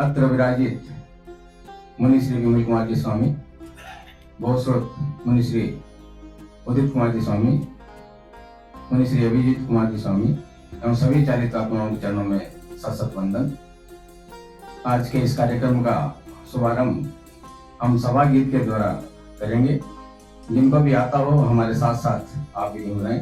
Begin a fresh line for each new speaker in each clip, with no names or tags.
अत्र विराजित मुनि श्री विमल कुमार जी स्वामी, बहुश्रोत मुनि श्री उदित कुमार जी स्वामी, मुनि श्री अभिजीत कुमार जी स्वामी एवं सभी चालित आत्माओं के चरणों में सत वंदन। आज के इस कार्यक्रम का शुभारंभ हम सभा गीत के द्वारा करेंगे। जिनको भी आता हो हमारे साथ साथ आप भी गुनगुनाएं।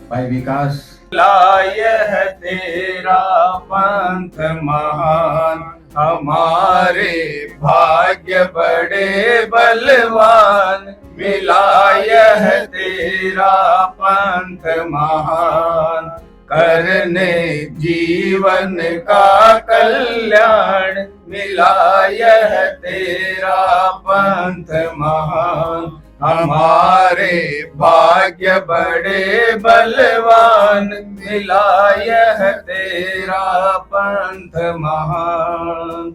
भाई विकास
लायह तेरा पंथ महान, हमारे भाग्य बड़े बलवान। मिला यह तेरा पंथ महान, करने जीवन का कल्याण। मिला यह तेरा पंथ महान, हमारे भाग्य बड़े बलवान। मिला यह तेरा पंथ महान।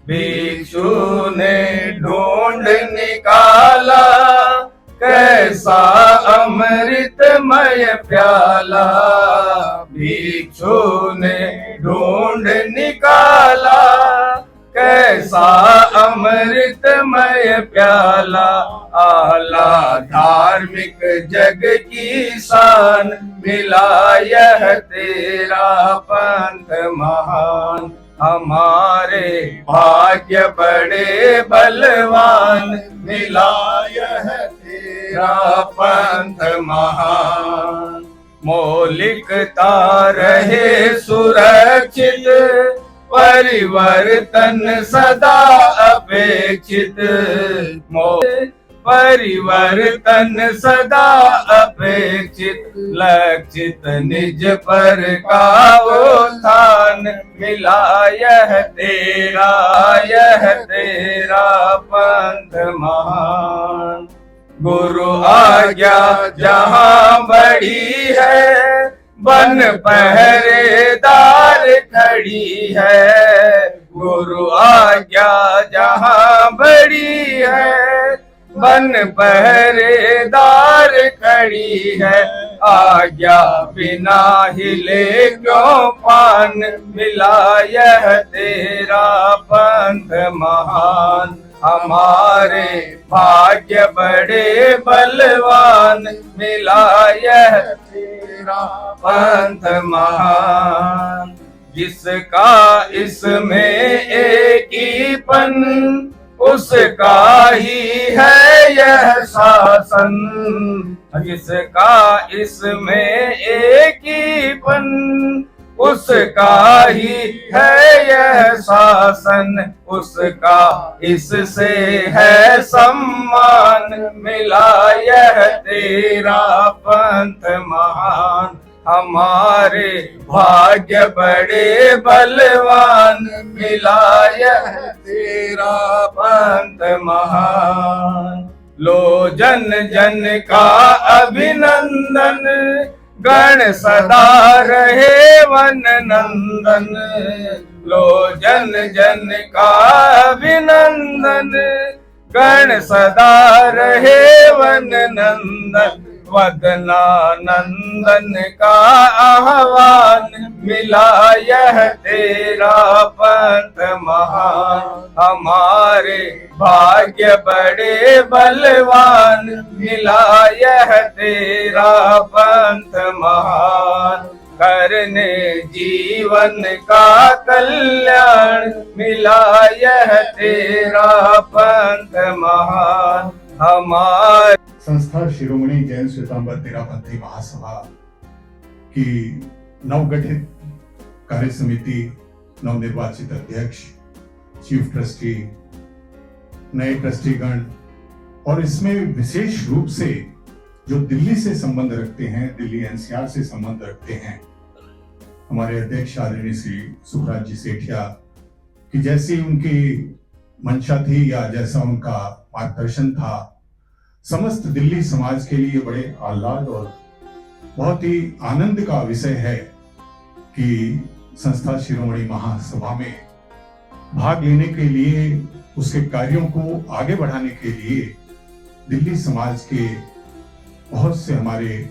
भिक्षु ने ढूंढ निकाला कैसा अमृतमय प्याला। भिक्षु ने ढूंढ निकाला कैसा अमृतमय प्याला। आला धार्मिक जग की शान, मिला यह तेरा पंथ महान। हमारे भाग्य बड़े बलवान, मिला यह तेरा पंथ महान। मौलिकता रहे सुरक्षित, परिवर्तन सदा अपेक्षित। परिवर्तन सदा अपेक्षित, लक्षित निज पर का उत्थान। मिला यह तेरा पंथ महान। गुरु आज्ञा जहाँ बड़ी है, बन पहरेदार खड़ी है। गुरु आज्ञा जहाँ बड़ी है, बन पहरेदार खड़ी है। आज्ञा बिना हिले क्यों पान। मिला यह तेरा पंथ महान, हमारे भाग्य बड़े बलवान। मिला यह तेरा पंथ महान। जिसका इसमें एकीपन, उसका ही है यह शासन। जिसका इसमें एकीपन, उसका ही है यह शासन। उसका इससे है सम्मान। मिला यह तेरा पंथ महान, हमारे भाग्य बड़े बलवान। मिला यह तेरा पंथ महान। लो जन जन का अभिनंदन, गण सदा रहे वन नंदन। लो जन जन का अभिनंदन, गण सदा रहे वन नंदन। वदना नंदन का आह्वान। मिला यह तेरा पंथ महान, हमारे भाग्य बड़े बलवान। मिला यह तेरा पंथ महान, करने जीवन का कल्याण। मिला यह तेरा पंथ महान, हमारे
संस्था शिरोमणि जैन श्वेतांबर तेरापंथी महासभा की नवगठित कार्य समिति, नवनिर्वाचित अध्यक्ष, चीफ ट्रस्टी, नए ट्रस्टीगण और इसमें विशेष रूप से जो दिल्ली से संबंध रखते हैं, दिल्ली एनसीआर से संबंध रखते हैं, हमारे अध्यक्ष आदरणीय श्री सुखराज जी सेठिया की जैसी उनकी मंशा थी या जैसा उनका मार्गदर्शन था, समस्त दिल्ली समाज के लिए बड़े आह्लाद और बहुत ही आनंद का विषय है कि संस्था शिरोमणि महासभा में भाग लेने के लिए, उसके कार्यों को आगे बढ़ाने के लिए दिल्ली समाज के बहुत से हमारे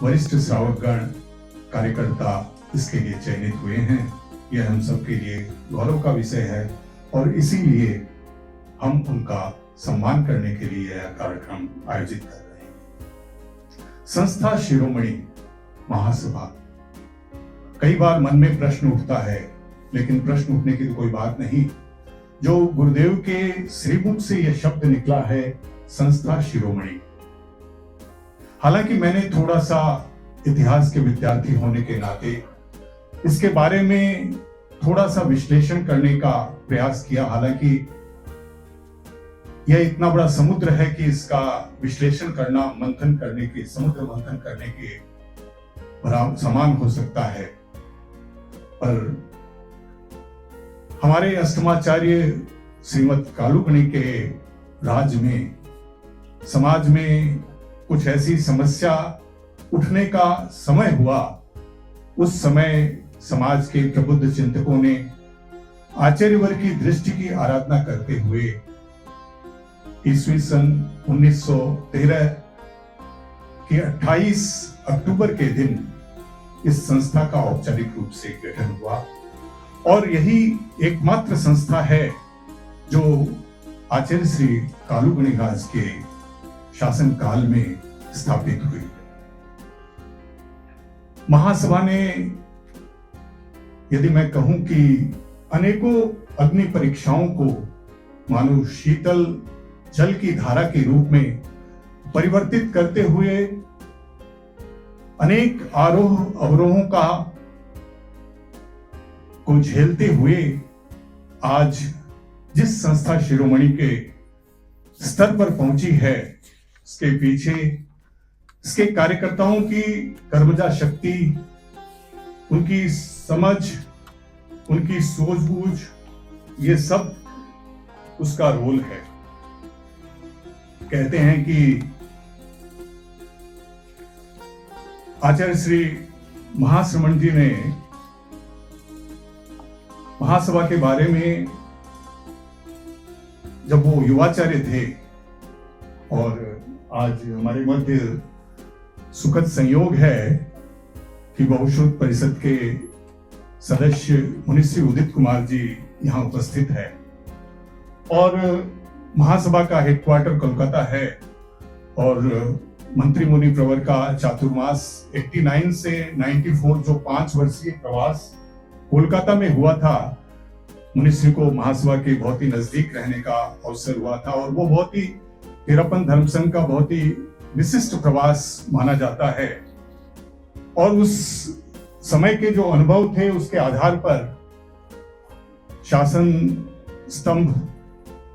वरिष्ठ श्रावकगण, कार्यकर्ता इसके लिए चयनित हुए हैं। यह हम सबके लिए गौरव का विषय है और इसीलिए हम उनका सम्मान करने के लिए यह कार्यक्रम आयोजित कर रहे हैं। संस्था शिरोमणि महासभा, कई बार मन में प्रश्न उठता है, लेकिन प्रश्न उठने की तो कोई बात नहीं। जो गुरुदेव के श्रीमुख से यह शब्द निकला है, संस्था शिरोमणि। हालांकि मैंने थोड़ा सा इतिहास के विद्यार्थी होने के नाते इसके बारे में थोड़ा सा विश्लेषण करने का प्रयास किया। हालांकि यह इतना बड़ा समुद्र है कि इसका विश्लेषण करना समुद्र मंथन करने के समान हो सकता है। पर हमारे अष्टमाचार्य श्रीमद कालुगणी के राज में समाज में कुछ ऐसी समस्या उठने का समय हुआ। उस समय समाज के प्रबुद्ध चिंतकों ने आचार्यवर की दृष्टि की आराधना करते हुए ईस्वी सन 1913 के 28 अक्टूबर के दिन इस संस्था का औपचारिक रूप से गठन हुआ और यही एकमात्र संस्था है जो आचार्य श्री कालुगणी महाराज के शासन काल में स्थापित हुई। महासभा ने, यदि मैं कहूं कि अनेकों अग्नि परीक्षाओं को मानो शीतल जल की धारा के रूप में परिवर्तित करते हुए अनेक आरोह अवरोहों को झेलते हुए आज जिस संस्था शिरोमणि के स्तर पर पहुंची है, इसके पीछे इसके कार्यकर्ताओं की कर्मजा शक्ति, उनकी समझ, उनकी सूझबूझ, ये सब उसका रोल है। कहते हैं कि आचार्य श्री महाश्रमण जी ने महासभा के बारे में, जब वो युवाचार्य थे, और आज हमारे मध्य सुखद संयोग है कि बहुश्रुत परिषद के सदस्य मुनिश्री उदित कुमार जी यहाँ उपस्थित है और महासभा का हेडक्वार्टर कोलकाता है और मंत्री मुनि प्रवर का चातुर्मास 89 से 94 जो 5 वर्षीय प्रवास कोलकाता में हुआ था, मुनिश्री को महासभा के बहुत ही नजदीक रहने का अवसर हुआ था और वो बहुत ही तेरापन धर्म संघ का बहुत ही विशिष्ट प्रवास माना जाता है। और उस समय के जो अनुभव थे उसके आधार पर शासन स्तंभ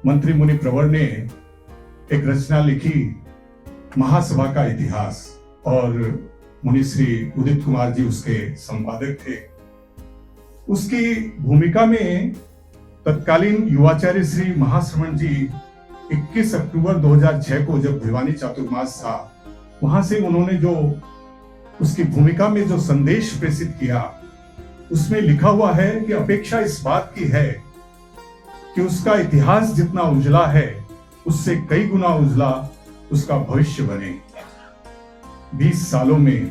मंत्री मुनि प्रवर ने एक रचना लिखी, महासभा का इतिहास, और मुनिश्री उदित कुमार जी उसके संपादक थे। उसकी भूमिका में तत्कालीन युवाचार्य श्री महाश्रमण जी 21 अक्टूबर 2006 को जब भिवानी चातुर्मास था, वहां से उन्होंने जो उसकी भूमिका में जो संदेश प्रेषित किया, उसमें लिखा हुआ है कि अपेक्षा इस बात की है कि उसका इतिहास जितना उजला है उससे कई गुना उजला उसका भविष्य बने। 20 सालों में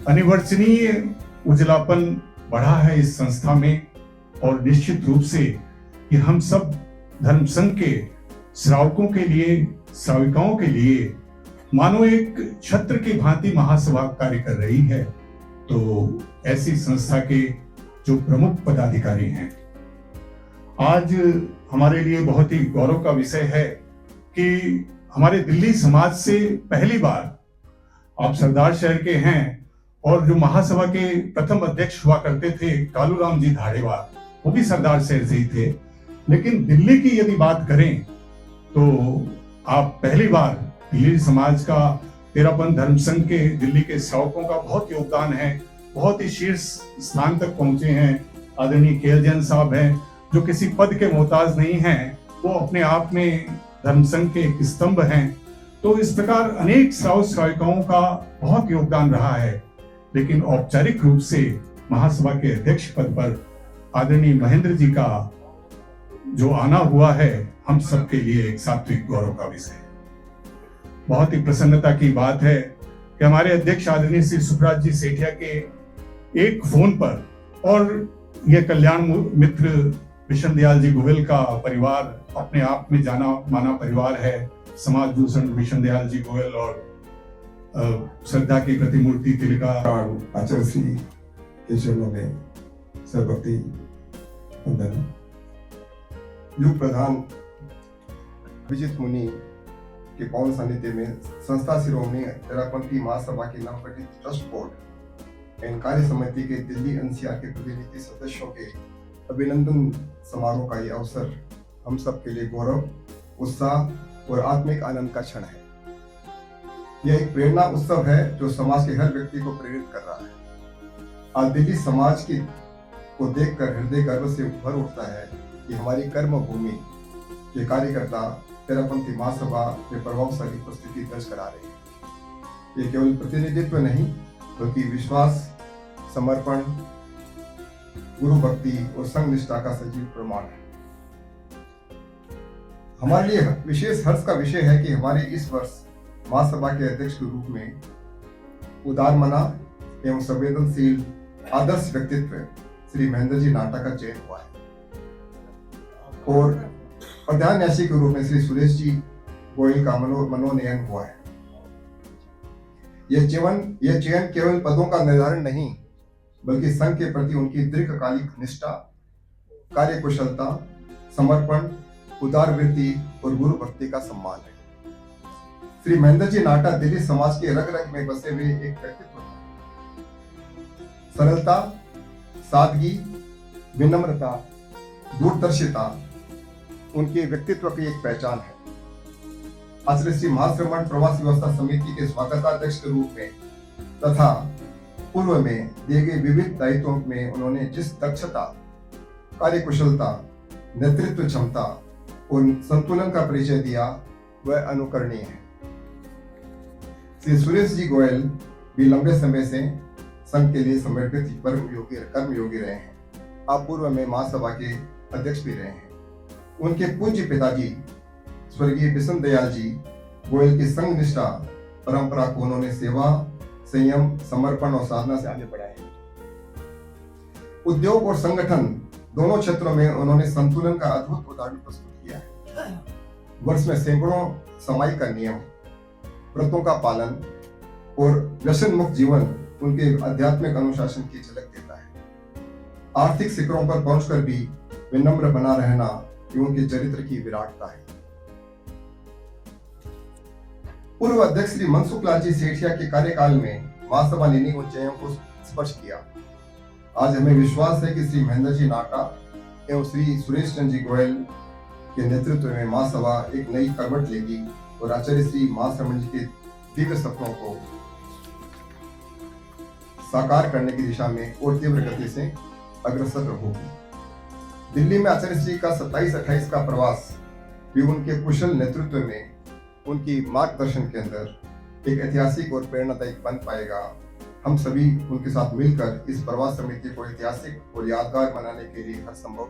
अनिवर्चनीय उजलापन बढ़ा है इस संस्था में और निश्चित रूप से ये हम सब धर्म संघ के श्रावकों के लिए, श्राविकाओं के लिए मानो एक छत्र की भांति महासभा कार्य कर रही है। तो ऐसी संस्था के जो प्रमुख पदाधिकारी हैं, आज हमारे लिए बहुत ही गौरव का विषय है कि हमारे दिल्ली समाज से पहली बार, आप सरदार शहर के हैं और जो महासभा के प्रथम अध्यक्ष हुआ करते थे कालूराम जी धाड़ेवाल, वो भी सरदार शहर से ही थे, लेकिन दिल्ली की यदि बात करें तो आप पहली बार दिल्ली समाज का तेरापन धर्म संघ के दिल्ली के श्रावकों का बहुत योगदान है, बहुत ही शीर्ष स्थान तक पहुंचे हैं। आदरणीय के जैन साहब हैं जो किसी पद के मोहताज नहीं हैं, वो अपने आप में धर्म संघ के एक स्तंभ हैं। तो इस प्रकार अनेक श्रावक श्राविकाओं का बहुत योगदान रहा है, लेकिन औपचारिक रूप से महासभा के अध्यक्ष पद पर आदरणीय महेंद्र जी का जो आना हुआ है, हम सबके लिए एक सात्विक गौरव का विषय है। बहुत ही प्रसन्नता की बात है कि हमारे अध्यक्ष आदरणीय श्री सुखराज जी सेठिया के एक फोन पर और ये कल्याण मित्र विशन दयाल जी गोयल का परिवार अपने आप में जाना माना परिवार है। समाज भूषण विशन दयाल जी गोयल और श्रद्धा की प्रतिमूर्ति तिलका
आचार्य श्री के चरणों में सर्वभक्ति वंदन। युग प्रधान अभिजीत मुनि के पावन सानिध्य में संस्था शिरोमणि तेरापंथी महासभा के नवगठित ट्रस्ट बोर्ड एवं कार्य समिति के दिल्ली एनसीआर के प्रतिनिधि सदस्यों के अभिनंदन समारोह का ये अवसर हम सब के लिए गौरव, उत्साह और आत्मिक आनंद का क्षण है। यह एक प्रेरणा उत्सव है जो समाज के हर व्यक्ति को प्रेरित कर रहा है। आज दिल्ली समाज की को देखकर हृदय गर्व से भर उठता है कि हमारी कर्म भूमि के कार्यकर्ता तेरापंथी महासभा में प्रभावशाली उपस्थिति दर्ज करा रहे हैं। ये केवल प्रतिनिधित्व नहीं बल्कि विश्वास, समर्पण, गुरु भक्ति और संघ निष्ठा का सजीव प्रमाण है। हमारे लिए विशेष हर्ष का विषय है कि हमारे इस वर्ष महासभा के अध्यक्ष के रूप में उदारमना एवं संवेदनशील आदर्श व्यक्तित्व श्री महेंद्र जी नाटा का चयन हुआ है और प्रधान न्यासी के रूप में श्री सुरेश जी गोयल का मनोनयन हुआ है। यह चयन केवल पदों का निर्धारण नहीं बल्कि संघ के प्रति उनकी दीर्घकालिक निष्ठा, कार्यकुशलता, समर्पण, उदार वृत्ति और गुरु भक्ति का सम्मान है। श्री महेंद्र जी नाटा दिल्ली समाज के रग रग में बसे हुए एक व्यक्तित्व है। सरलता, सादगी, विनम्रता, दूरदर्शिता उनके व्यक्तित्व की एक पहचान है। आचार्य श्री महाश्रमण प्रवासी व्यवस्था समिति के स्वागताध्यक्ष के रूप में तथा पूर्व में दिए गए विविध दायित्वों में उन्होंने जिस दक्षता, कार्यकुशलता, नेतृत्व क्षमता और संतुलन का परिचय दिया वह अनुकरणीय है। श्री सुरेश जी गोयल भी लंबे समय से संघ के लिए समर्पित कर्मयोगी रहे हैं। आप पूर्व में महासभा के अध्यक्ष भी रहे हैं। उनके पूज्य पिताजी स्वर्गीय विशन दयाल जी गोयल की संघ निष्ठा परंपरा को उन्होंने सेवा, संयम, समर्पण और साधना से आगे बढ़ाया है। उद्योग और संगठन दोनों क्षेत्रों में उन्होंने संतुलन का अद्भुत उदाहरण प्रस्तुत किया है। वर्ष में सैकड़ों समाई का नियम, व्रतों का पालन और व्यसन मुक्त जीवन उनके आध्यात्मिक अनुशासन की झलक देता है। आर्थिक शिखरों पर पहुंचकर भी विनम्र बना रहना ये उनके चरित्र की विराटता है। पूर्व अध्यक्ष श्री मनसुख लाल जी सेठिया के कार्यकाल में महासभा ने इन्हीं ऊंचाइयों को स्पर्श किया। आज हमें विश्वास है कि श्री महेंद्र जी नाटा एवं श्री सुरेश चंद्र जी गोयल के नेतृत्व में महासभा एक नई करवट लेगी और आचार्य श्री महाश्रमण जी के दिव्य सपनों को साकार करने की दिशा में और तीव्र गति से अग्रसर होगी। दिल्ली में आचार्य श्री का 27-28 का प्रवास भी उनके कुशल नेतृत्व में उनकी मार्गदर्शन के अंदर एक ऐतिहासिक और प्रेरणादायक बन पाएगा। हम सभी उनके साथ मिलकर इस प्रवास समिति को ऐतिहासिक और यादगार बनाने के लिए हर संभव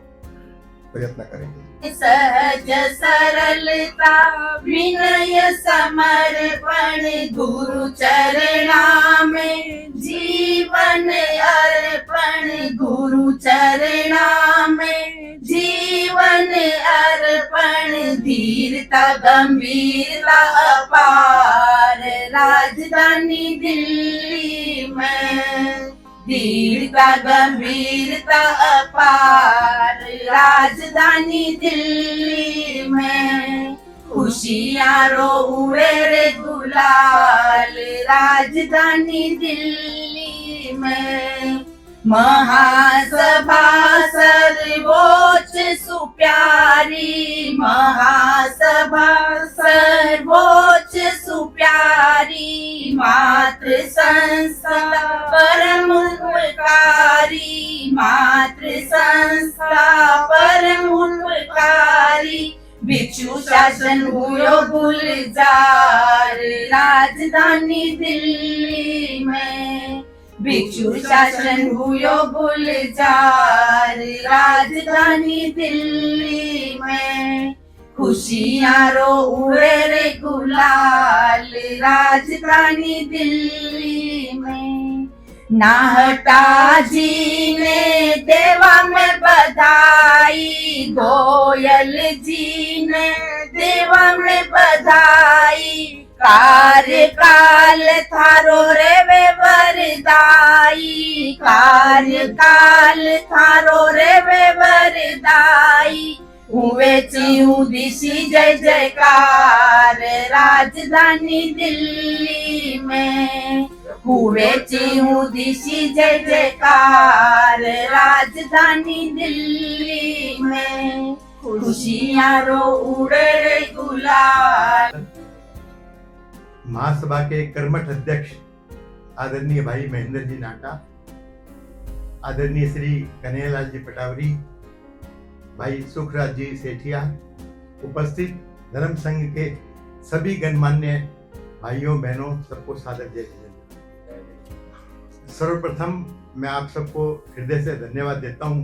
प्रयत्न करेंगे।
सहज सरलता, विनय, समर्पण गुरु चरणा में जीवन अर्पण, गुरु चरणा में जीवन अर्पण, धीरता गंभीरता अपार राजधानी दिल्ली में, धीरता गंभीरता अपार राजधानी दिल्ली में, खुशियां रो उड़े रे गुलाल राजधानी दिल्ली में, महासभा सर्वोच्च सुप्यारी, महासभा सर्वोच्च सुप्यारी, मातृ संस्था परम उपकारी, मातृ संस्था परम उपकारी, भिक्षु शासन हुयो गुलजार राजधानी दिल्ली में, भिक्षु शासन हुयो गुलजार राजधानी दिल्ली में, खुशियां रो उड़े रे गुलाल राजधानी दिल्ली में, नाहटा जी ने देवा में बधाई, गोयल जी ने देवा में बधाई। कार्यकाल थारो रे वे वरदाई, कार्यकाल थारो रे वे वरदाई। हुए चिऊ दिशी जय जयकार राजधानी दिल्ली में, हुए चिऊ दिशी जय जयकार राजधानी दिल्ली में। खुशियां रो उड़े रे गुलाल।
महासभा के कर्मठ अध्यक्ष आदरणीय भाई महेंद्र जी नाटा, आदरणीय श्री कन्हैयालाल जी पटावरी, भाई सुखराज जी सेठिया, उपस्थित धर्म संघ के सभी गणमान्य भाइयों बहनों, सबको सादर जय हिंद। सर्वप्रथम मैं आप सबको हृदय से धन्यवाद देता हूं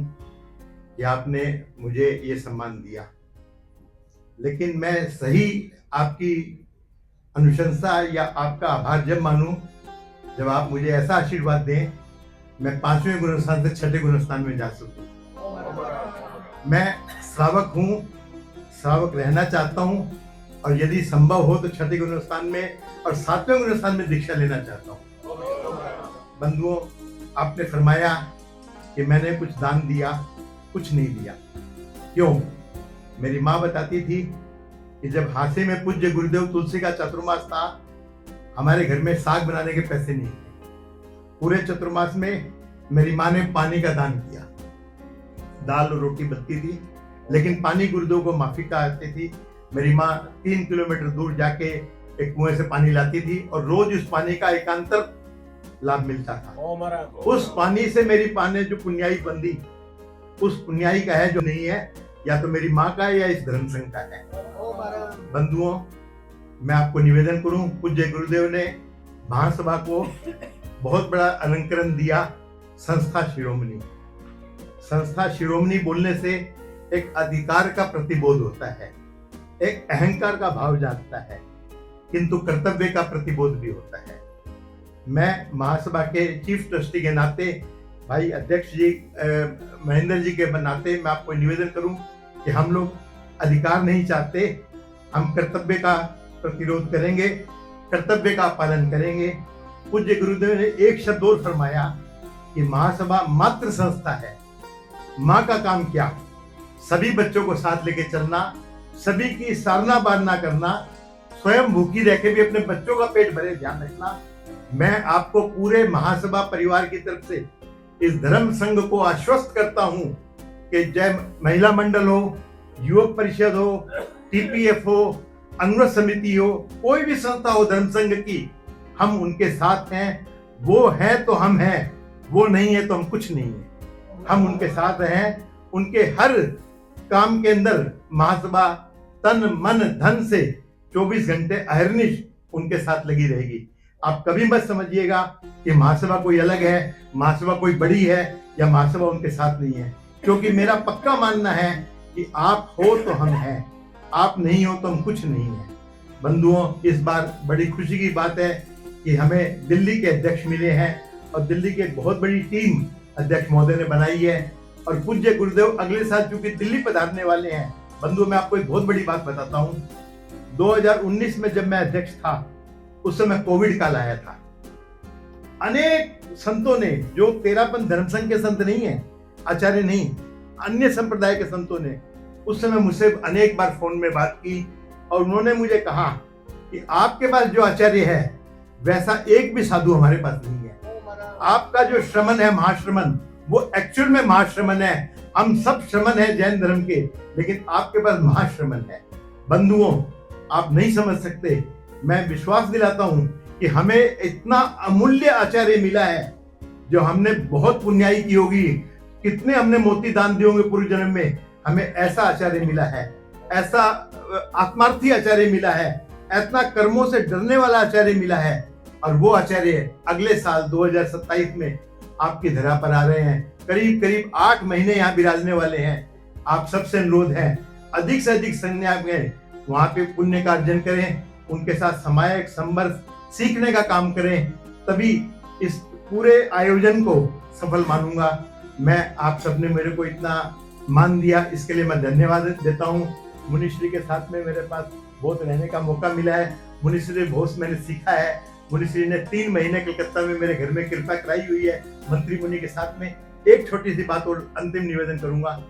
कि आपने मुझे ये सम्मान दिया, लेकिन मैं सही आपकी अनुशंसा या आपका आभार जब मानूं जब आप मुझे ऐसा आशीर्वाद दें मैं 5वें गुणस्थान से 6ठे गुणस्थान में जा सकूं। मैं श्रावक हूं, श्रावक रहना चाहता हूं और यदि संभव हो तो 6ठे गुणस्थान में और 7वें गुणस्थान में दीक्षा लेना चाहता हूं। बंधुओं, आपने फरमाया कि मैंने कुछ दान दिया, कुछ नहीं दिया। क्यों? मेरी माँ बताती थी कि जब हासे में पूज्य गुरुदेव तुलसी का चतुर्मास था, हमारे घर में साग बनाने के पैसे नहीं थे। पूरे चतुर्मास में मेरी माँ ने पानी का दान किया। दाल और रोटी बनती थी, लेकिन पानी गुरुदेव को माफी का आती थी। मेरी माँ 3 किलोमीटर दूर जाके एक कुएं से पानी लाती थी और रोज उस पानी का एकांतर लाभ मिलता था। उस पानी से मेरी माँ ने जो पुण्याई बंदी, उस पुण्याई का है जो नहीं है, या तो मेरी माँ का है या इस धर्म संघ का है। बंधुओं, मैं आपको निवेदन करूं, पूज्य गुरुदेव ने महासभा को बहुत बड़ा अलंकरण दिया, संस्था शिरोमणि। संस्था शिरोमणि बोलने से एक अधिकार का प्रतिबोध होता है, एक अहंकार का भाव जागता है, किंतु कर्तव्य का प्रतिबोध भी होता है। मैं महासभा के चीफ ट्रस्टी के नाते, भाई अध्यक्ष जी महेंद्र जी के नाते मैं आपको निवेदन करूं कि हम लोग अधिकार नहीं चाहते, हम कर्तव्य का प्रतिरोध करेंगे, कर्तव्य का पालन करेंगे। पूज्य गुरुदेव ने एक शब्द और फरमाया कि महासभा मातृ संस्था है। माँ का काम क्या? सभी बच्चों को साथ लेके चलना, सभी की सारना बारना करना, स्वयं भूखी रह के भी अपने बच्चों का पेट भरे ध्यान रखना। मैं आपको पूरे महासभा परिवार की तरफ से इस धर्म संघ को आश्वस्त करता हूं कि जय महिला मंडल हो, युवक परिषद हो, टीपीएफ हो, अनुरोध समिति हो, कोई भी संस्था हो धर्म संघ की, हम उनके साथ हैं। वो है तो हम हैं, वो नहीं है तो हम कुछ नहीं है। हम उनके साथ हैं। उनके हर काम के अंदर महासभा तन मन धन से 24 घंटे अहर्निश उनके साथ लगी रहेगी। आप कभी मत समझिएगा कि महासभा कोई अलग है, महासभा कोई बड़ी है या महासभा उनके साथ नहीं है, क्योंकि मेरा पक्का मानना है कि आप हो तो हम हैं, आप नहीं हो तो हम कुछ नहीं है। बंधुओं, इस बार बड़ी खुशी की बात है कि हमें दिल्ली के अध्यक्ष मिले हैं और दिल्ली की एक बहुत बड़ी टीम अध्यक्ष महोदय ने बनाई है और पूज्य गुरुदेव अगले साल चूंकि दिल्ली पधारने वाले हैं। बंधुओं, मैं आपको एक बहुत बड़ी बात बताता हूँ। 2019 में जब मैं अध्यक्ष था, उस समय कोविड काल आया था। अनेक संतों ने, जो तेरापन धर्म संघ के संत नहीं है, आचार्य नहीं, अन्य संप्रदाय के संतों ने उस समय मुझसे अनेक बार फोन में बात की और उन्होंने मुझे कहा कि आपके पास जो आचार्य है वैसा एक भी साधु हमारे पास नहीं है। आपका जो श्रमण है, महाश्रमण, वो एक्चुअल में महाश्रमण है। हम सब श्रमण है जैन धर्म के, लेकिन आपके पास महाश्रमण है। बंधुओं, आप नहीं समझ सकते। मैं विश्वास दिलाता हूं कि हमें इतना अमूल्य आचार्य मिला है, जो हमने बहुत पुण्याई की होगी, कितने हमने मोती दान दिए होंगे पूर्व जन्म में, हमें ऐसा आचार्य मिला है, ऐसा आत्मार्थी आचार्य मिला है, इतना कर्मों से डरने वाला आचार्य मिला है। और वो आचार्य अगले साल 2027 में आपकी धरा पर आ रहे हैं। करीब करीब 8 महीने यहाँ विराजने वाले हैं। आप सबसे अनुरोध है, अधिक से अधिक संज्ञा में वहां पे पुण्य का अर्जन करें, उनके साथ सामायिक संवर्ष सीखने का काम करें, तभी इस पूरे आयोजन को सफल मानूंगा। मैं आप सबने मेरे को इतना मान दिया, इसके लिए मैं धन्यवाद देता हूँ। मुनिश्री के साथ में मेरे पास बहुत रहने का मौका मिला है। मुनिश्री बहुत मैंने सीखा है। मुनिश्री ने 3 महीने कलकत्ता में मेरे घर में कृपा कराई हुई है मंत्री मुनि के साथ में। एक छोटी सी बात और अंतिम निवेदन करूंगा।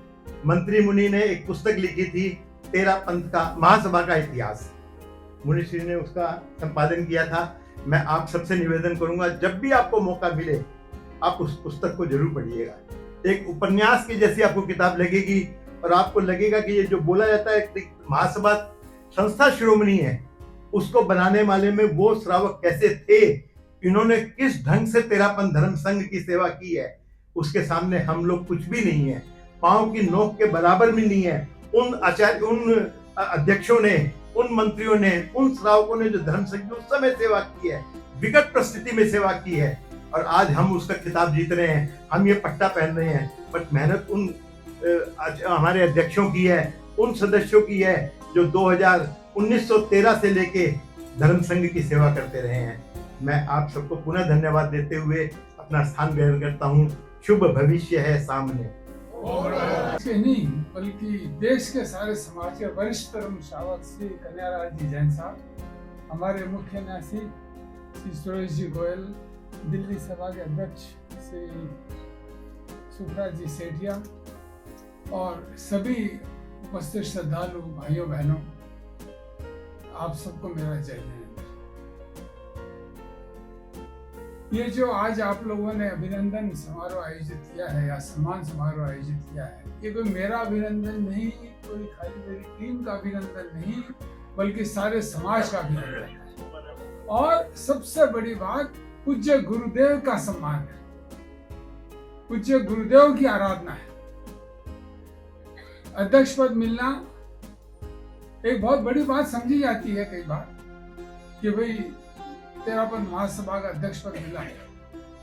मंत्री मुनि ने एक पुस्तक लिखी थी, 13 पंथ का महासभा का इतिहास। मुनिश्री ने उसका संपादन किया था। मैं आप सबसे निवेदन करूंगा, जब भी आपको मौका मिले आप उस पुस्तक को जरूर पढ़िएगा। एक उपन्यास की जैसी आपको किताब लगेगी और आपको लगेगा कि ये जो बोला जाता है महासभा संस्था शिरोमणि है, उसको बनाने वाले में वो श्रावक कैसे थे, इन्होंने किस ढंग से तेरापन धर्म संघ की सेवा की है, उसके सामने हम लोग कुछ भी नहीं है, पांव की नोक के बराबर भी नहीं है। उन आचार्य, उन अध्यक्षों ने, उन मंत्रियों ने, उन श्रावकों ने जो धर्म संघ की उस समय सेवा की है, विकट परिस्थिति में सेवा की है, और आज हम उसका खिताब जीत रहे हैं, हम ये पट्टा पहन रहे हैं। बट मेहनत उन हमारे अध्यक्षों की है, उन सदस्यों की है जो 1913 से लेके धर्म संघ की सेवा करते रहे हैं। मैं आप सबको पुनः धन्यवाद देते हुए अपना स्थान ग्रहण करता हूँ। शुभ भविष्य है सामने।
नहीं बल्कि देश के सारे समाज के वरिष्ठ श्रावक श्री कन्हैयालाल जी जैन साहब, हमारे मुख्य न्यासी श्री सुरेश जी गोयल, दिल्ली सभा के अध्यक्ष श्री सुखराज जी सेठिया और सभी उपस्थित श्रद्धालु भाइयों बहनों, आप सबको मेरा जय हिंद। ये जो आज आप लोगों ने अभिनंदन समारोह आयोजित किया है या सम्मान समारोह आयोजित किया है, ये कोई मेरा अभिनंदन नहीं, कोई खाली मेरी टीम का अभिनंदन नहीं, बल्कि सारे समाज का अभिनंदन है। और सबसे बड़ी बात, पूज्य गुरुदेव का सम्मान है, पूज्य गुरुदेव की आराधना है। अध्यक्ष पद मिलना एक बहुत बड़ी बात समझी जाती है कई बार कि भाई तेरापन महासभा का अध्यक्ष पद मिला है,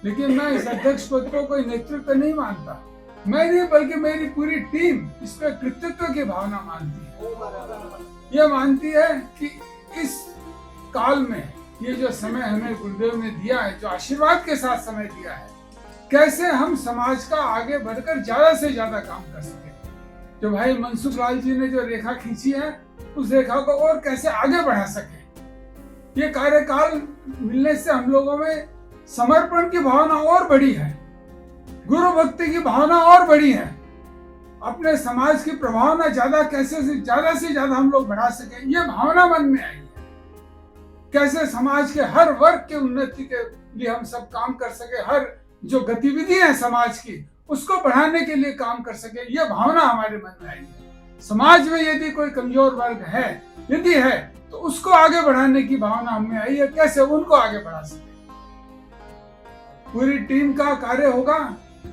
लेकिन मैं इस अध्यक्ष पद को कोई नेतृत्व नहीं मानता। मैं नहीं बल्कि मेरी पूरी टीम इस पर कृतित्व की भावना मानती है। यह मानती है कि इस काल में ये जो समय हमें गुरुदेव ने दिया है, जो आशीर्वाद के साथ समय दिया है, कैसे हम समाज का आगे बढ़कर ज्यादा से ज्यादा काम कर सके। जो भाई मनसुख लाल जी ने जो रेखा खींची है, उस रेखा को और कैसे आगे बढ़ा सके। ये कार्यकाल मिलने से हम लोगों में समर्पण की भावना और बढ़ी है, गुरु भक्ति की भावना और बढ़ी है। अपने समाज की प्रभावना कैसे ज्यादा हम लोग बढ़ा सके, ये भावना मन में आई है। कैसे समाज के हर वर्ग के उन्नति के लिए हम सब काम कर सके, हर जो गतिविधि है समाज की उसको बढ़ाने के लिए काम कर सके, ये भावना हमारे मन में आई है। समाज में यदि कोई कमजोर वर्ग है, यदि है, तो उसको आगे बढ़ाने की भावना हमें आई है, कैसे उनको आगे बढ़ा सके। पूरी टीम का कार्य होगा,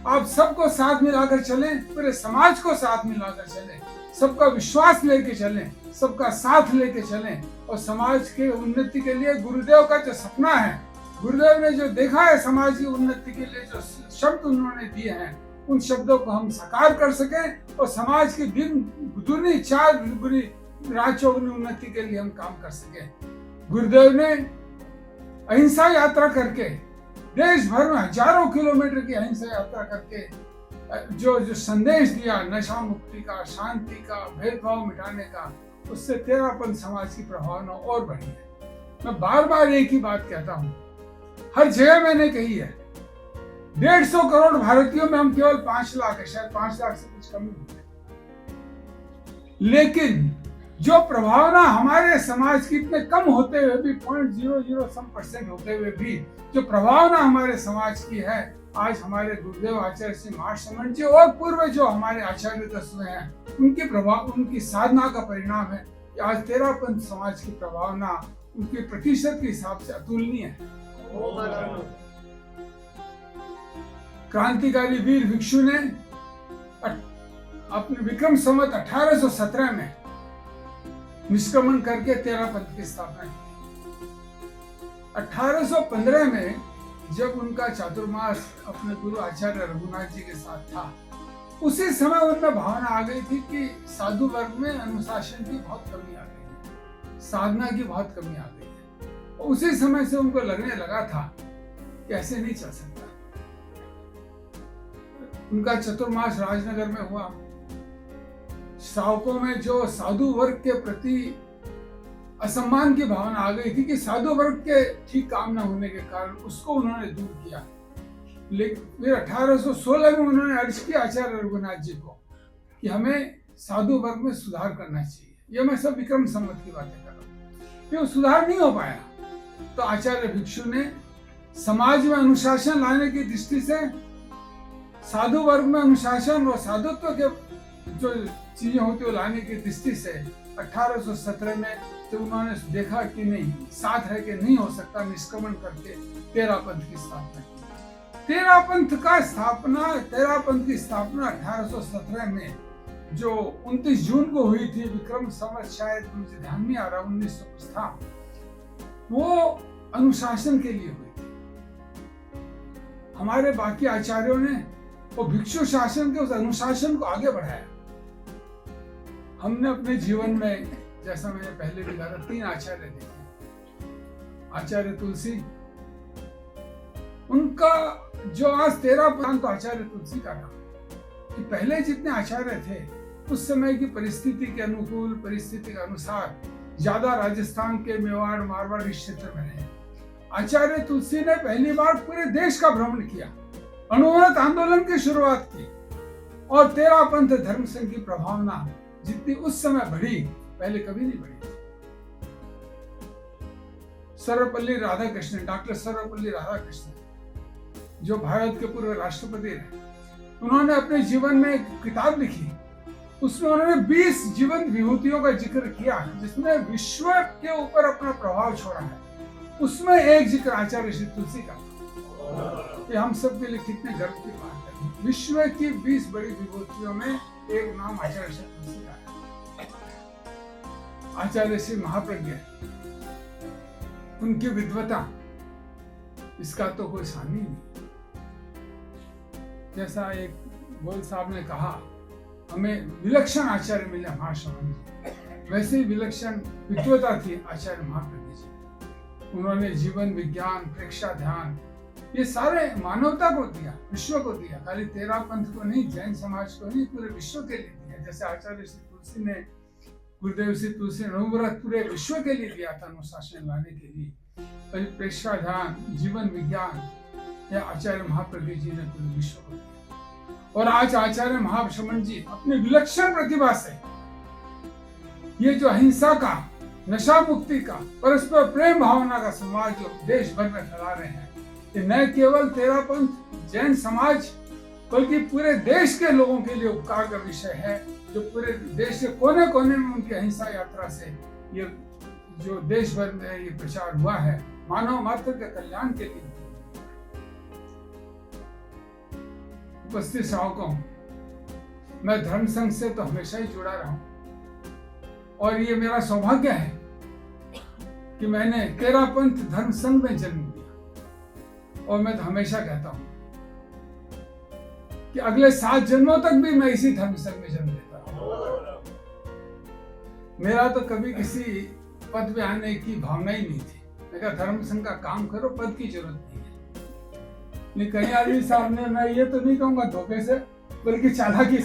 आप सबको साथ मिलाकर चलें, पूरे समाज को साथ मिलाकर चलें, सबका विश्वास लेके चलें, सबका साथ लेके चलें, और समाज के उन्नति के लिए गुरुदेव का जो सपना है, गुरुदेव ने जो देखा है समाज की उन्नति के लिए जो शब्द उन्होंने दिए हैं, उन शब्दों को हम साकार कर सकें और समाज की दिन दुनी चार गुनी रात चौगुनी उन्नति के लिए हम काम कर सकें। गुरुदेव ने अहिंसा यात्रा करके देश भर में हजारों किलोमीटर की अहिंसा यात्रा करके जो संदेश दिया, नशा मुक्ति का, शांति का, भेदभाव मिटाने का, उससे तेरापन समाज की प्रभावना और बढ़ी है। मैं बार बार एक ही बात कहता हूँ, हर जगह मैंने कही है, 150 करोड़ भारतीयों में हम केवल 5 लाख है, शायद 5 लाख से कुछ कम होते, लेकिन जो प्रभावना हमारे समाज की इतने कम होते हुए भी 0.00% होते हुए भी जो प्रभावना हमारे समाज की है, आज हमारे गुरुदेव आचार्य श्री महासमण जी और पूर्व जो हमारे आचार्य दसवें हैं, उनके प्रभाव, उनकी साधना का परिणाम है कि आज तेरापन समाज की प्रभावना उनके प्रतिशत के हिसाब से अतुलनीय है। क्रांतिकारी वीर भिक्षु ने अपने विक्रम संवत 1817 में निष्क्रमण करके तेरापंथ की स्थापना की। 1815 में जब उनका चातुर्मास अपने गुरु आचार्य रघुनाथ जी के साथ था, उसी समय उनमें भावना आ गई थी कि साधु वर्ग में अनुशासन की बहुत कमी आ गई है, साधना की बहुत कमी आ गई है। उसी समय से उनको लगने लगा था कि ऐसे नहीं चल सकता, उनका चतुर्मास राजनगर में हुआ। श्रावकों में जो साधु वर्ग के प्रति असम्मान की भावना आ गई थी कि साधु वर्ग के ठीक काम न होने के कारण उसको उन्होंने दूर किया। लेकिन फिर 1816 में उन्होंने अर्ज किया आचार्य रघुनाथ जी को कि हमें साधु वर्ग में सुधार करना चाहिए। ये मैं सब विक्रम संवत की बातें कर रहा हूँ। फिर सुधार नहीं हो पाया तो आचार्य भिक्षु ने समाज में अनुशासन लाने की दृष्टि से साधु वर्ग में अनुशासन और साधुत्व के जो चीजें होती है लाने की दृष्टि से 1817 में तो उन्होंने देखा कि नहीं, साथ रह के नहीं हो सकता, निष्क्रमण करके तेरा पंथ की स्थापना की। तेरा पंथ की स्थापना 1817 में जो 29 जून को हुई थी, विक्रम संवत शायद मुझे ध्यान नहीं आ रहा, 1900 कुछ था, वो अनुशासन के लिए हुई थी। हमारे बाकी आचार्यों ने वो भिक्षु शासन के उस अनुशासन को आगे बढ़ाया। हमने अपने जीवन में, जैसा मैंने पहले भी कहा, 3 आचार्य देखे। आचार्य तुलसी, उनका जो आज 13 प्रांत आचार्य तुलसी का था कि पहले जितने आचार्य थे उस समय की परिस्थिति के अनुकूल, परिस्थिति के अनुसार ज्यादा राजस्थान के मेवाड़ मारवाड़ इस क्षेत्र में रहे। आचार्य तुलसी ने पहली बार पूरे देश का भ्रमण किया, अणुव्रत आंदोलन की शुरुआत की और 13 पंथ धर्म संघ की प्रभावना जितनी उस समय बढ़ी पहले कभी नहीं बढ़ी। सर्वपल्ली राधाकृष्णन, डॉक्टर सर्वपल्ली राधाकृष्णन जो भारत के पूर्व राष्ट्रपति रहे, उन्होंने अपने जीवन में एक किताब लिखी। उसमें उन्होंने 20 जीवंत विभूतियों का जिक्र किया जिसमें विश्व के ऊपर अपना प्रभाव छोड़ा है। उसमें एक जिक्र आचार्य श्री तुलसी का। ये हम सब के लिए कितने गर्व की बात है। विश्व की 20 बड़ी विभूतियों में एक नाम आचार्य श्री तुलसी का है। आचार्य श्री महाप्रज्ञ, उनकी विद्वता, इसका तो कोई सानी नहीं। जैसा एक गोयल साहब ने कहा, हमें विलक्षण आचार्य मिले हमारे समाज में, वैसे ही विलक्षण विद्वता थी आचार्य महाप्रज्ञ जी। उन्होंने जीवन विज्ञान, प्रेक्षा ध्यान, ये सारे मानवता को दिया, विश्व को दिया। खाली 13 पंथ को नहीं, जैन समाज को नहीं, पूरे विश्व के लिए दिया। जैसे आचार्य श्री तुलसी ने, गुरुदेव श्री तुलसी ने अणुव्रत पूरे विश्व के लिए दिया था अनुशासन लाने के लिए। प्रेक्षा ध्यान, जीवन विज्ञान, यह आचार्य महाप्रज्ञ जी ने पूरे विश्व को दिया। और आज आचार्य महाशमन जी अपनी विलक्षण प्रतिभा से ये जो अहिंसा का, नशा मुक्ति का, परस्पर प्रेम भावना का समाज जो देश भर में फैला रहे हैं, ये न केवल 13 पंथ जैन समाज बल्कि पूरे देश के लोगों के लिए उपकार का विषय है। जो पूरे देश के कोने कोने में उनकी अहिंसा यात्रा से ये जो देश भर में ये प्रचार हुआ है, मानव मात्र के कल्याण के लिए। उपस्थित श्रावकों, मैं धर्म संघ से तो हमेशा ही जुड़ा रहा हूं और ये मेरा सौभाग्य है कि मैंने 13 पंथ धर्म संघ में जन्म लिया। और मैं तो हमेशा कहता हूं कि अगले 7 जन्मों तक भी मैं इसी धर्म संघ में जन्म लेता हूं। मेरा तो कभी किसी पद पे आने की भावना ही नहीं थी। मैं कहा धर्म संघ का काम करो, पद की जरूरत नहीं है। लेकिन कई आदमी सामने, मैं ये तो नहीं कहूंगा धोखे से बल्कि चालाकी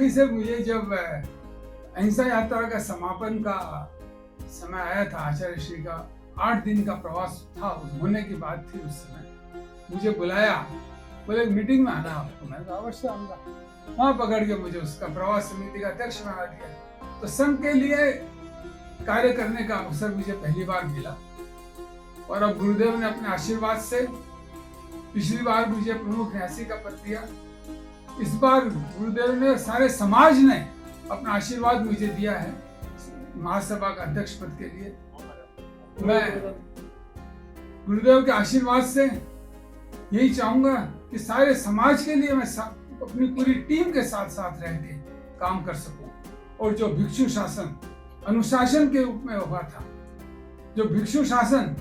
से मुझे जब अहिंसा यात्रा का समापन का समय आया था, आचार्य श्री का 8 दिन का प्रवास था, होने की बात थी, उस समय मुझे बुलाया, बोले मीटिंग में आना आपको। मैंने कहा अवश्य आऊंगा। वहां पकड़ के मुझे उसका प्रवास समिति का अध्यक्ष बना दिया। तो संघ के लिए कार्य करने का अवसर मुझे पहली बार मिला। और अब गुरुदेव ने अपने आशीर्वाद से, पिछली बार मुझे प्रमुख न्यासी का पद दिया, इस बार गुरुदेव ने, सारे समाज ने अपना आशीर्वाद मुझे दिया है महासभा का अध्यक्ष पद के लिए। मैं गुरुदेव के आशीर्वाद से यही चाहूंगा कि सारे समाज के लिए मैं अपनी पूरी टीम के साथ साथ रह के काम कर सकूं। और जो भिक्षु शासन अनुशासन के रूप में हुआ था, जो भिक्षु शासन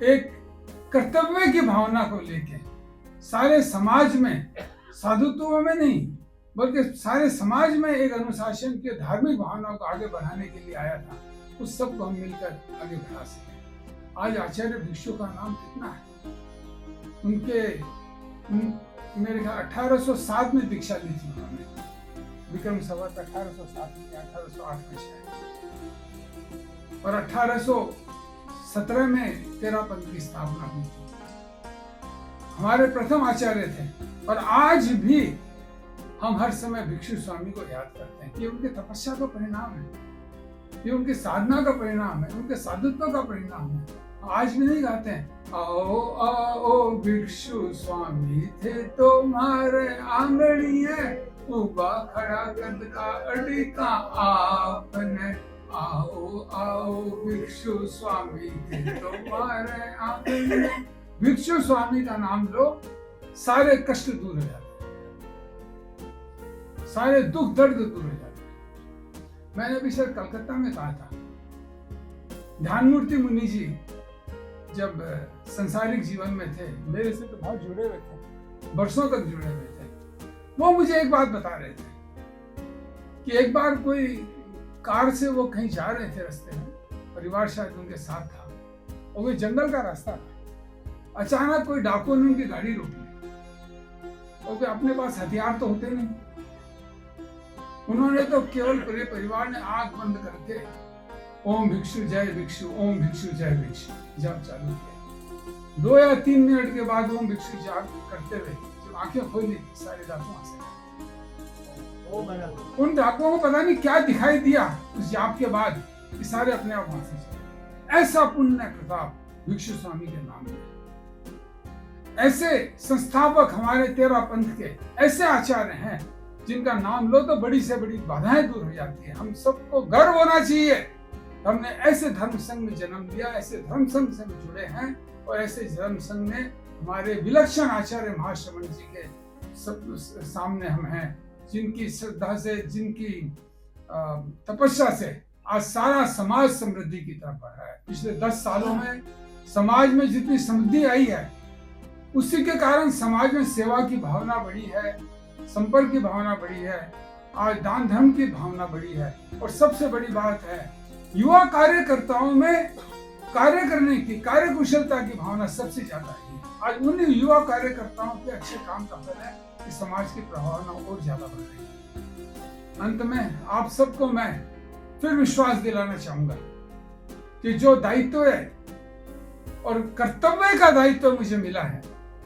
एक कर्तव्य की भावना को लेके सारे समाज में, साधुत्व में नहीं बल्कि सारे समाज में एक अनुशासन की धार्मिक भावनाओं को आगे बढ़ाने के लिए आया था, उस सब को हम मिलकर आगे बढ़ा सकें। आज आचार्य भिक्षु का नाम कितना है, मेरे ख्याल 1807 में दीक्षा ली थी उन्होंने, विक्रम संवत 1807 में, 1808 में शायद, और 1817 में तेरा पंथ की स्थापना हुई थी। हमारे प्रथम आचार्य थे, और आज भी हम हर समय भिक्षु स्वामी को याद करते हैं। ये उनके तपस्या का परिणाम है, ये उनकी साधना का परिणाम है, उनके साधुत्व का परिणाम है। आज भी नहीं गाते हैं, आओ आओ भिक्षु स्वामी थे तुम्हारे आंगणिये, उबा खड़ा कद का अडिका आपने, आओ आओ भिक्षु स्वामी थे तुम्हारे आंगणिये। भिक्षु स्वामी का नाम लो, सारे कष्ट दूर हो जाते, सारे दुख दर्द दूर हो जाते। मैंने अभी सर कलकत्ता में कहा था, ध्यानमूर्ति मुनि जी जब संसारिक जीवन में थे, मेरे से तो बहुत जुड़े हुए थे, बरसों तक जुड़े हुए थे। वो मुझे एक बात बता रहे थे कि एक बार कोई कार से वो कहीं जा रहे थे, रास्ते में परिवार शायद उनके साथ था, और वो जंगल का रास्ता था। अचानक कोई डाकुओं ने उनकी गाड़ी रोक ली, और वे अपने पास हथियार तो होते नहीं, उन्होंने तो केवल पूरे परिवार ने आंख बंद करके ओम भिक्षु जय भिक्षु, ओम भिक्षु जय भिक्षु जप चालू किया। 2 या 3 मिनट के बाद ओम भिक्षु जाप करते हुए जब आंखें खोली, सारे डाकू वहां से, उन डाकुओं को पता नहीं क्या दिखाई दिया उस जाप के बाद, कि सारे अपने आप वहां से चले। ऐसा पुण्य प्रताप भिक्षु स्वामी के नाम में। ऐसे संस्थापक हमारे 13 पंथ के ऐसे आचार्य हैं जिनका नाम लो तो बड़ी से बड़ी बाधाएं दूर हो जाती है। हम सबको गर्व होना चाहिए, हमने ऐसे धर्म संघ में जन्म लिया, ऐसे धर्म संघ से जुड़े हैं, और ऐसे धर्म संघ में हमारे विलक्षण आचार्य महाश्रवण जी के सब सामने हम हैं, जिनकी श्रद्धा से, जिनकी तपस्या से आज सारा समाज समृद्धि की तरफ बढ़ रहा है। पिछले 10 सालों में समाज में जितनी समृद्धि आई है, उसी के कारण समाज में सेवा की भावना बढ़ी है, संपर्क की भावना बढ़ी है, आज दान धर्म की भावना बढ़ी है, और सबसे बड़ी बात है युवा कार्यकर्ताओं में कार्य करने की, कार्य कुशलता की भावना सबसे ज्यादा है। आज उन युवा कार्यकर्ताओं के अच्छे काम का फल है कि समाज की प्रभावना और ज्यादा बढ़ रही है। अंत में आप सबको मैं फिर विश्वास दिलाना चाहूंगा कि जो दायित्व है और कर्तव्य का दायित्व मुझे मिला है,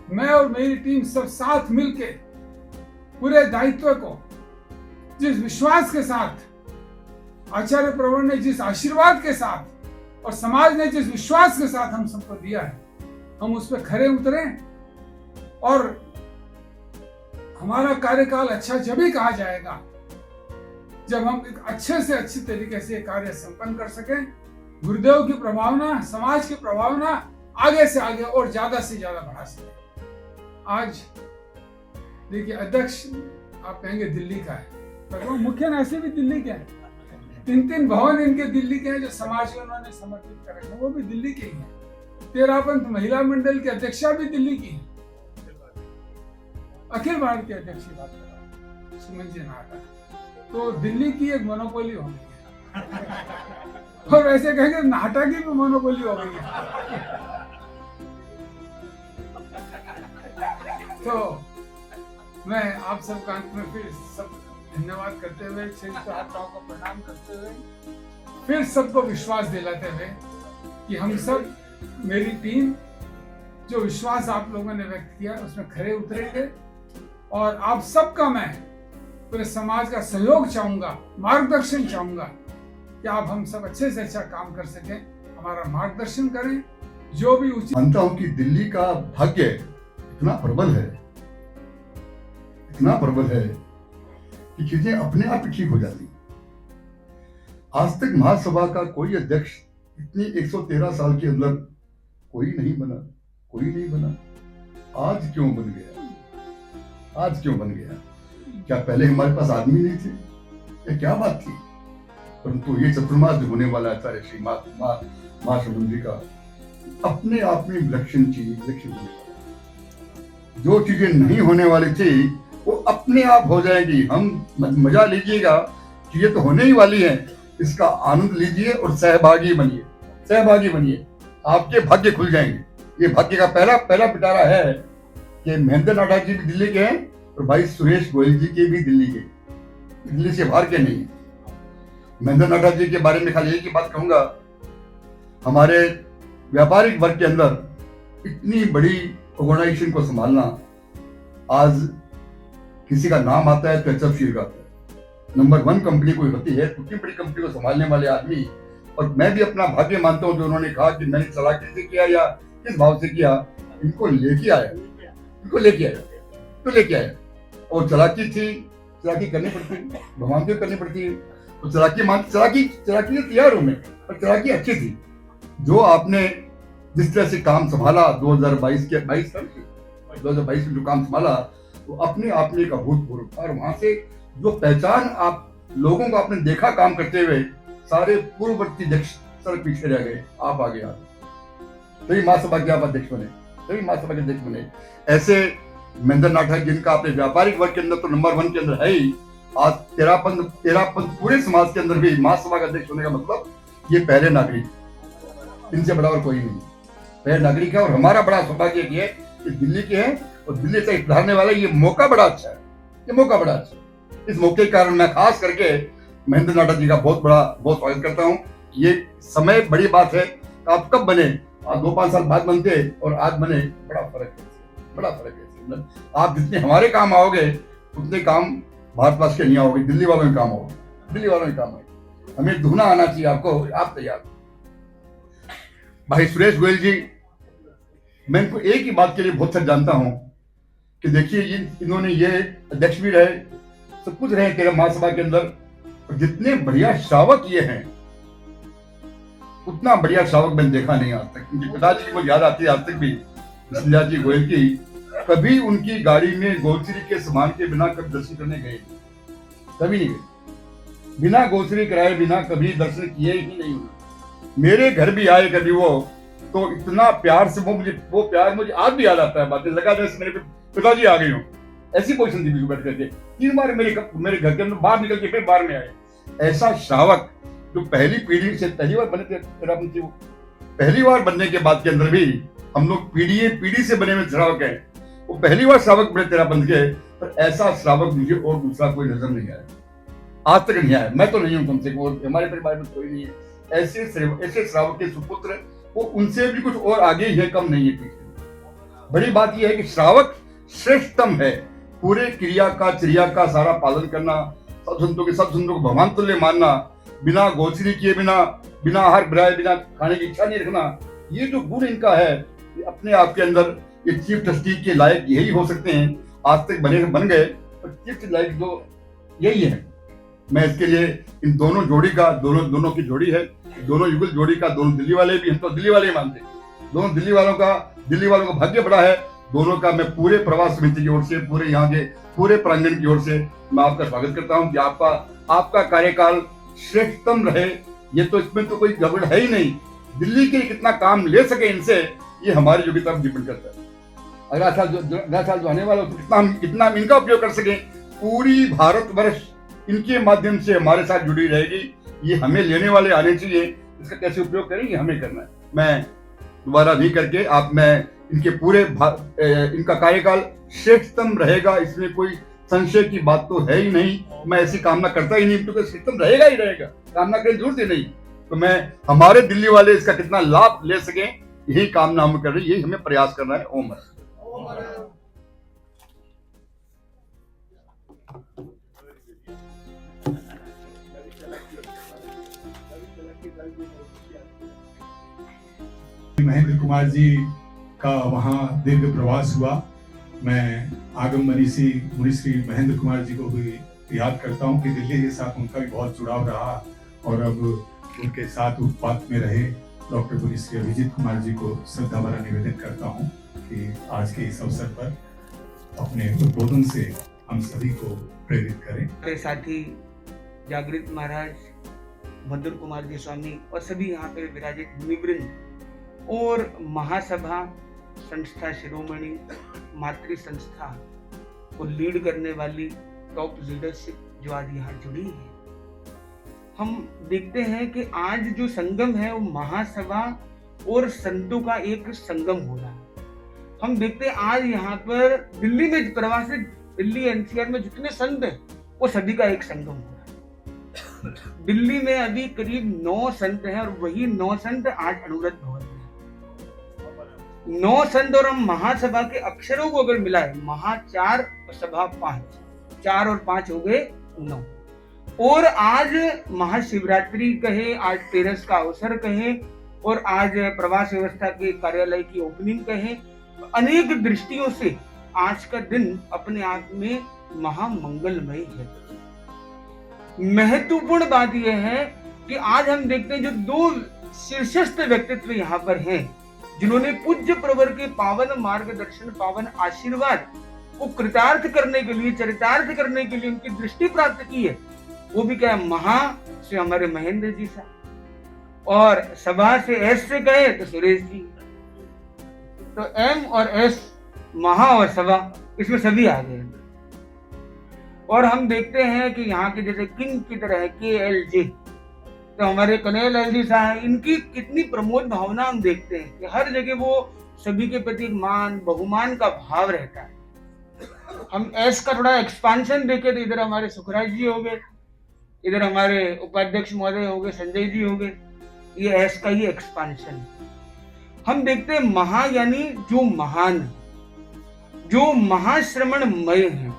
मैं और मेरी टीम सब साथ मिलके पूरे दायित्व को जिस विश्वास के साथ, आचार्य प्रवर ने जिस आशीर्वाद के साथ और समाज ने जिस विश्वास के साथ हम सबको दिया है, हम उस पर खरे उतरें, और हमारा कार्यकाल अच्छा जब ही कहा जाएगा जब हम एक अच्छे से अच्छी तरीके से कार्य संपन्न कर सकें। गुरुदेव की प्रभावना, समाज की प्रभावना आगे से आगे और ज्यादा से ज्यादा बढ़ा सकें। आज देखिए, अध्यक्ष आप कहेंगे दिल्ली का है, पर वो मुख्य ऐसे भी दिल्ली के हैं। 3 भवन इनके दिल्ली के हैं जो समाज को उन्होंने समर्पित कर रखे हैं, वो भी दिल्ली के ही हैं। 13 पंथ महिला मंडल की अध्यक्षा भी दिल्ली की है, अखिल भारत के अध्यक्ष की बात कर रहा हूँ, सुमन जी नाटा। तो दिल्ली की एक मोनोपोली हो गई है, और वैसे कहेंगे नाटा की भी मोनोपोली हो गई है। तो मैं आप सबका अंत में फिर सब धन्यवाद करते हुए, छात्राओं को प्रणाम करते हुए, फिर सबको विश्वास दिलाते हुए कि हम सब, मेरी टीम, जो विश्वास आप लोगों ने व्यक्त किया उसमें खरे उतरेंगे, और आप सबका मैं पूरे समाज का सहयोग चाहूंगा, मार्गदर्शन चाहूंगा कि आप हम सब अच्छे से अच्छा काम कर सकें, हमारा मार्गदर्शन करें, जो भी उचित।
मानता हूं कि दिल्ली का भाग्य इतना प्रबल है, इतना प्रबल है कि चीजें अपने आप ठीक हो जाती। आज तक महासभा का कोई अध्यक्ष इतनी 113 साल के अंदर कोई नहीं बना, कोई नहीं बना। आज क्यों बन गया? आज क्यों बन गया? क्या पहले हमारे पास आदमी नहीं थे? ये क्या बात थी? परंतु ये चतुर्मास होने वाला आचार्य श्री महाश्रवण जी का अपने आप में विलक्षण चीज, विलक्षण होने वाला। जो चीजें नहीं होने वाली थी वो अपने आप हो जाएगी। हम मजा लीजिएगा, चीजें तो होने ही वाली हैं,
इसका आनंद लीजिए और सहभागी बनिए, सहभागी बनिए, आपके भाग्य खुल जाएंगे। ये भाग्य का पहला पहला पिटारा है कि महेंद्र नाटा जी भी दिल्ली के हैं और भाई सुरेश गोयल जी के भी दिल्ली के, दिल्ली से बाहर के नहीं। महेंद्र नाटा जी के बारे में खाली एक ही बात कहूंगा, हमारे व्यापारिक वर्ग के अंदर इतनी बड़ी ऑर्गेनाइजेशन को संभालना, आज किसी का नाम आता है तो एचएफ शील का आता है। नंबर 1 कंपनी कोई होती है, उतनी बड़ी कंपनी को संभालने वाले आदमी, और मैं भी अपना भाग्य मानता हूं जो उन्होंने कहा कि मैंने चालाकी से किया या किस भाव से किया, इनको लेके आया, इनको लेके आया तो लेके आया। और चालाकी थी, चालाकी करनी पड़ती, भगवान को करनी पड़ती है, और चालाकी तैयार हूं मैं, और चालाकी अच्छी थी। जो आपने जिस तरह से काम संभाला 2022 में जो काम संभाला वो अपने आप में एक अभूतपूर्व, और वहां से जो पहचान आप लोगों को आपने देखा काम करते हुए, सारे पूर्ववर्ती अध्यक्ष सर पीछे रह गए, आप आगे आ गए, तभी महासभा के आप अध्यक्ष बने, तभी महासभा के अध्यक्ष बने। ऐसे महेंद्र नाटा जिनका अपने व्यापारिक वर्ग के अंदर तो नंबर 1 के अंदर है ही, आज तेरापंथ पूरे समाज के अंदर भी महासभा का अध्यक्ष होने का मतलब ये पहले नागरिक, इनसे बड़ा और कोई नहीं, पहले नागरिक है। और हमारा बड़ा सौभाग्य ये है कि दिल्ली के हैं और दिल्ली से सुधारने वाला ये मौका बड़ा अच्छा है, ये मौका बड़ा अच्छा है। इस मौके के कारण मैं खास करके महेंद्र नाटा जी का बहुत स्वागत करता हूँ। ये समय बड़ी बात है, आप कब बने, आप 2-5 साल बाद बनते और आज बने, बड़ा फर्क है, बड़ा फर्क है। आप जितने हमारे काम आओगे उतने काम भारतवर्ष के नहीं आओगे, दिल्ली वालों के काम आओगे, दिल्ली वालों के काम आओगे। हमें धुना आना चाहिए आपको, आप तैयार। भाई सुरेश गोयल जी, मैं इनको एक ही बात के लिए बहुत अच्छा जानता हूं कि देखिए इन्होंने ये अध्यक्ष भी रहे, सब कुछ रहे तेरा महासभा के अंदर, और जितने बढ़िया श्रावक ये हैं उतना बढ़िया श्रावक मैंने देखा नहीं आज तक। उनके पिताजी को याद आती है आज तक भी, विष्णुदास जी गोयल की, कभी उनकी गाड़ी में गोचरी के सामान के बिना कभी दर्शन करने गए, कभी नहीं गए, बिना गोचरी कराए बिना कभी दर्शन किए ही नहीं। मेरे घर भी आए कभी वो, तो इतना प्यार से वो प्यार मुझे आज भी याद आता है। बातें लगा जैसे मेरे पिताजी आ गए हो, ऐसी पोजीशन थी बैठ करके। 3 बार मेरे घर के अंदर बाहर निकल के फिर बाहर में आए। ऐसा श्रावक जो पहली पीढ़ी से पहली बार बने थे तेरापंथी, वो पहली बार बनने के बाद के अंदर भी हम लोग पीढ़ी से बने हुए श्रावक हैं, वो पहली बार श्रावक बने तेरापंथ के, पर ऐसा श्रावक मुझे और दूसरा कोई नजर नहीं आया, आज तक नहीं आया। मैं तो नहीं हूँ कम से कम, हमारे परिवार में कोई नहीं है ऐसे श्रावक के सुपुत्र, वो उनसे भी कुछ और आगे ही है, कम नहीं है पीछे। बड़ी बात यह है कि श्रावक श्रेष्ठतम है, पूरे क्रिया का सारा पालन करना, सब संतों को भगवान तुल्य मानना, बिना गोचरी किए, बिना आहार बनाए, बिना खाने की इच्छा नहीं रखना, ये जो गुण इनका है, अपने आप के अंदर ये चीफ ट्रस्टी के लायक यही हो सकते हैं। आज तक बन गए, पर चीफ लायक जो यही है। मैं इसके लिए इन दोनों जोड़ी का, दोनों की जोड़ी है, दोनों युगल जोड़ी का, दोनों दिल्ली वाले भी, हम तो दिल्ली वाले ही मानते हैं, दोनों दिल्ली वालों का भाग्य बड़ा है। दोनों का मैं पूरे प्रवास समिति की ओर से, पूरे यहाँ के पूरे प्रांगण की ओर से मैं आपका स्वागत करता हूँ कि आपका कार्यकाल श्रेष्ठतम रहे। ये तो इसमें तो कोई गड़बड़ है ही नहीं। दिल्ली के कितना काम ले सके इनसे, ये हमारी योग्यता पर डिपेंड करता है। अगला साल जो आने वाला तो कितना हम इनका उपयोग कर सकें, पूरी भारतवर्ष इनके माध्यम से हमारे साथ जुड़ी रहेगी। ये हमें लेने वाले आने चाहिए, इसका कैसे उपयोग करेंगे हमें करना है। मैं दोबारा नहीं करके मैं इनके पूरे इनका कार्यकाल श्रेष्ठतम रहेगा, इसमें कोई संशय की बात तो है ही नहीं। मैं ऐसी कामना करता ही नहीं, क्योंकि श्रेष्ठतम रहेगा ही रहेगा, कामना करने की जरूरत ही नहीं। तो मैं हमारे दिल्ली वाले इसका कितना लाभ ले सकें, यही कामना हम कर रहे हैं, यही हमें प्रयास करना है। ओम
महेंद्र कुमार जी का वहाँ दीर्घ प्रवास हुआ। मैं आगम मनीषी मुनिश्री महेंद्र कुमार जी को भी याद करता हूँ कि दिल्ली के साथ उनका भी बहुत जुड़ाव रहा, और अब उनके साथ उत्पात में रहे डॉक्टर मुनिश्री अभिजीत कुमार जी को श्रद्धा भरा निवेदन करता हूँ कि आज के इस अवसर पर अपने उद्बोधन से हम सभी को प्रेरित करें।
हमारे साथी जागृत महाराज, भद्र कुमार जी स्वामी और सभी यहाँ पे विराजित मुनिवृंद और महासभा संस्था शिरोमणि मातृ संस्था को लीड करने वाली टॉप लीडरशिप जो आज यहाँ जुड़ी है, हम देखते हैं कि आज जो संगम है वो महासभा और संतों का एक संगम हो रहा है। हम देखते हैं आज यहाँ पर दिल्ली में प्रवासी, दिल्ली एनसीआर में जितने संत हैं वो सभी का एक संगम हो रहा है। दिल्ली में अभी करीब 9 संत हैं और वही 9 संत आज अनुव्रत भवन में 9 संत, और हम महासभा के अक्षरों को अगर मिलाए, महा 4 और सभा 5, 4 और 5 हो गए 9। और आज महाशिवरात्रि कहे, आज तेरस का अवसर कहे, और आज प्रवास व्यवस्था के कार्यालय की ओपनिंग कहे, अनेक दृष्टियों से आज का दिन अपने आप में महामंगलमय है। महत्वपूर्ण बात यह है कि आज हम देखते हैं जो 2 शीर्षस्थ व्यक्तित्व यहाँ पर हैं, जिन्होंने पूज्य प्रवर के पावन मार्गदर्शन, पावन आशीर्वाद को कृतार्थ करने के लिए, चरितार्थ करने के लिए उनकी दृष्टि प्राप्त की है। वो भी क्या, महा से हमारे महेंद्र जी सा, और सभा से एस से कहे तो सुरेश जी। तो एम और एस, महा और सभा, इसमें सभी आ गए। और हम देखते हैं कि यहाँ के जैसे किंग की तरह है KLJ, तो हमारे कन्हैयालाल जी साहब, इनकी कितनी प्रमोद भावना हम देखते हैं कि हर जगह वो सभी के प्रति मान बहुमान का भाव रहता है। हम एस का थोड़ा एक्सपांशन देखे तो इधर हमारे सुखराज जी हो गए, इधर हमारे उपाध्यक्ष महोदय हो गए, संजय जी हो गए, ये एस का ही एक्सपांशन। हम देखते हैं महा यानी जो महान, जो महाश्रमणमय है,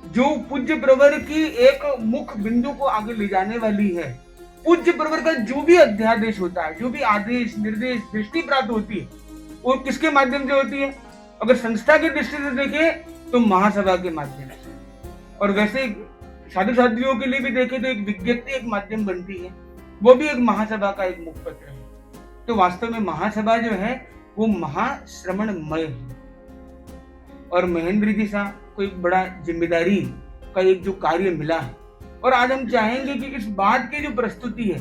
जो पूज्य प्रवर की एक मुख्य बिंदु को आगे ले जाने वाली है। पूज्य प्रवर का जो भी अध्यादेश होता है, जो भी आदेश निर्देश दृष्टि प्राप्त होती है, वो किसके माध्यम से होती है? अगर संस्था की दृष्टि से देखें तो महासभा के माध्यम से, और वैसे साधु साध्वियों के लिए भी देखें तो एक विज्ञप्ति एक माध्यम बनती है, वो भी एक महासभा का एक मुखपत्र है। तो वास्तव में महासभा जो है वो महाश्रमणमय है। और महेंद्र जी साहब को एक बड़ा जिम्मेदारी का एक जो कार्य मिला है, और आज हम चाहेंगे कि इस बात की जो प्रस्तुति है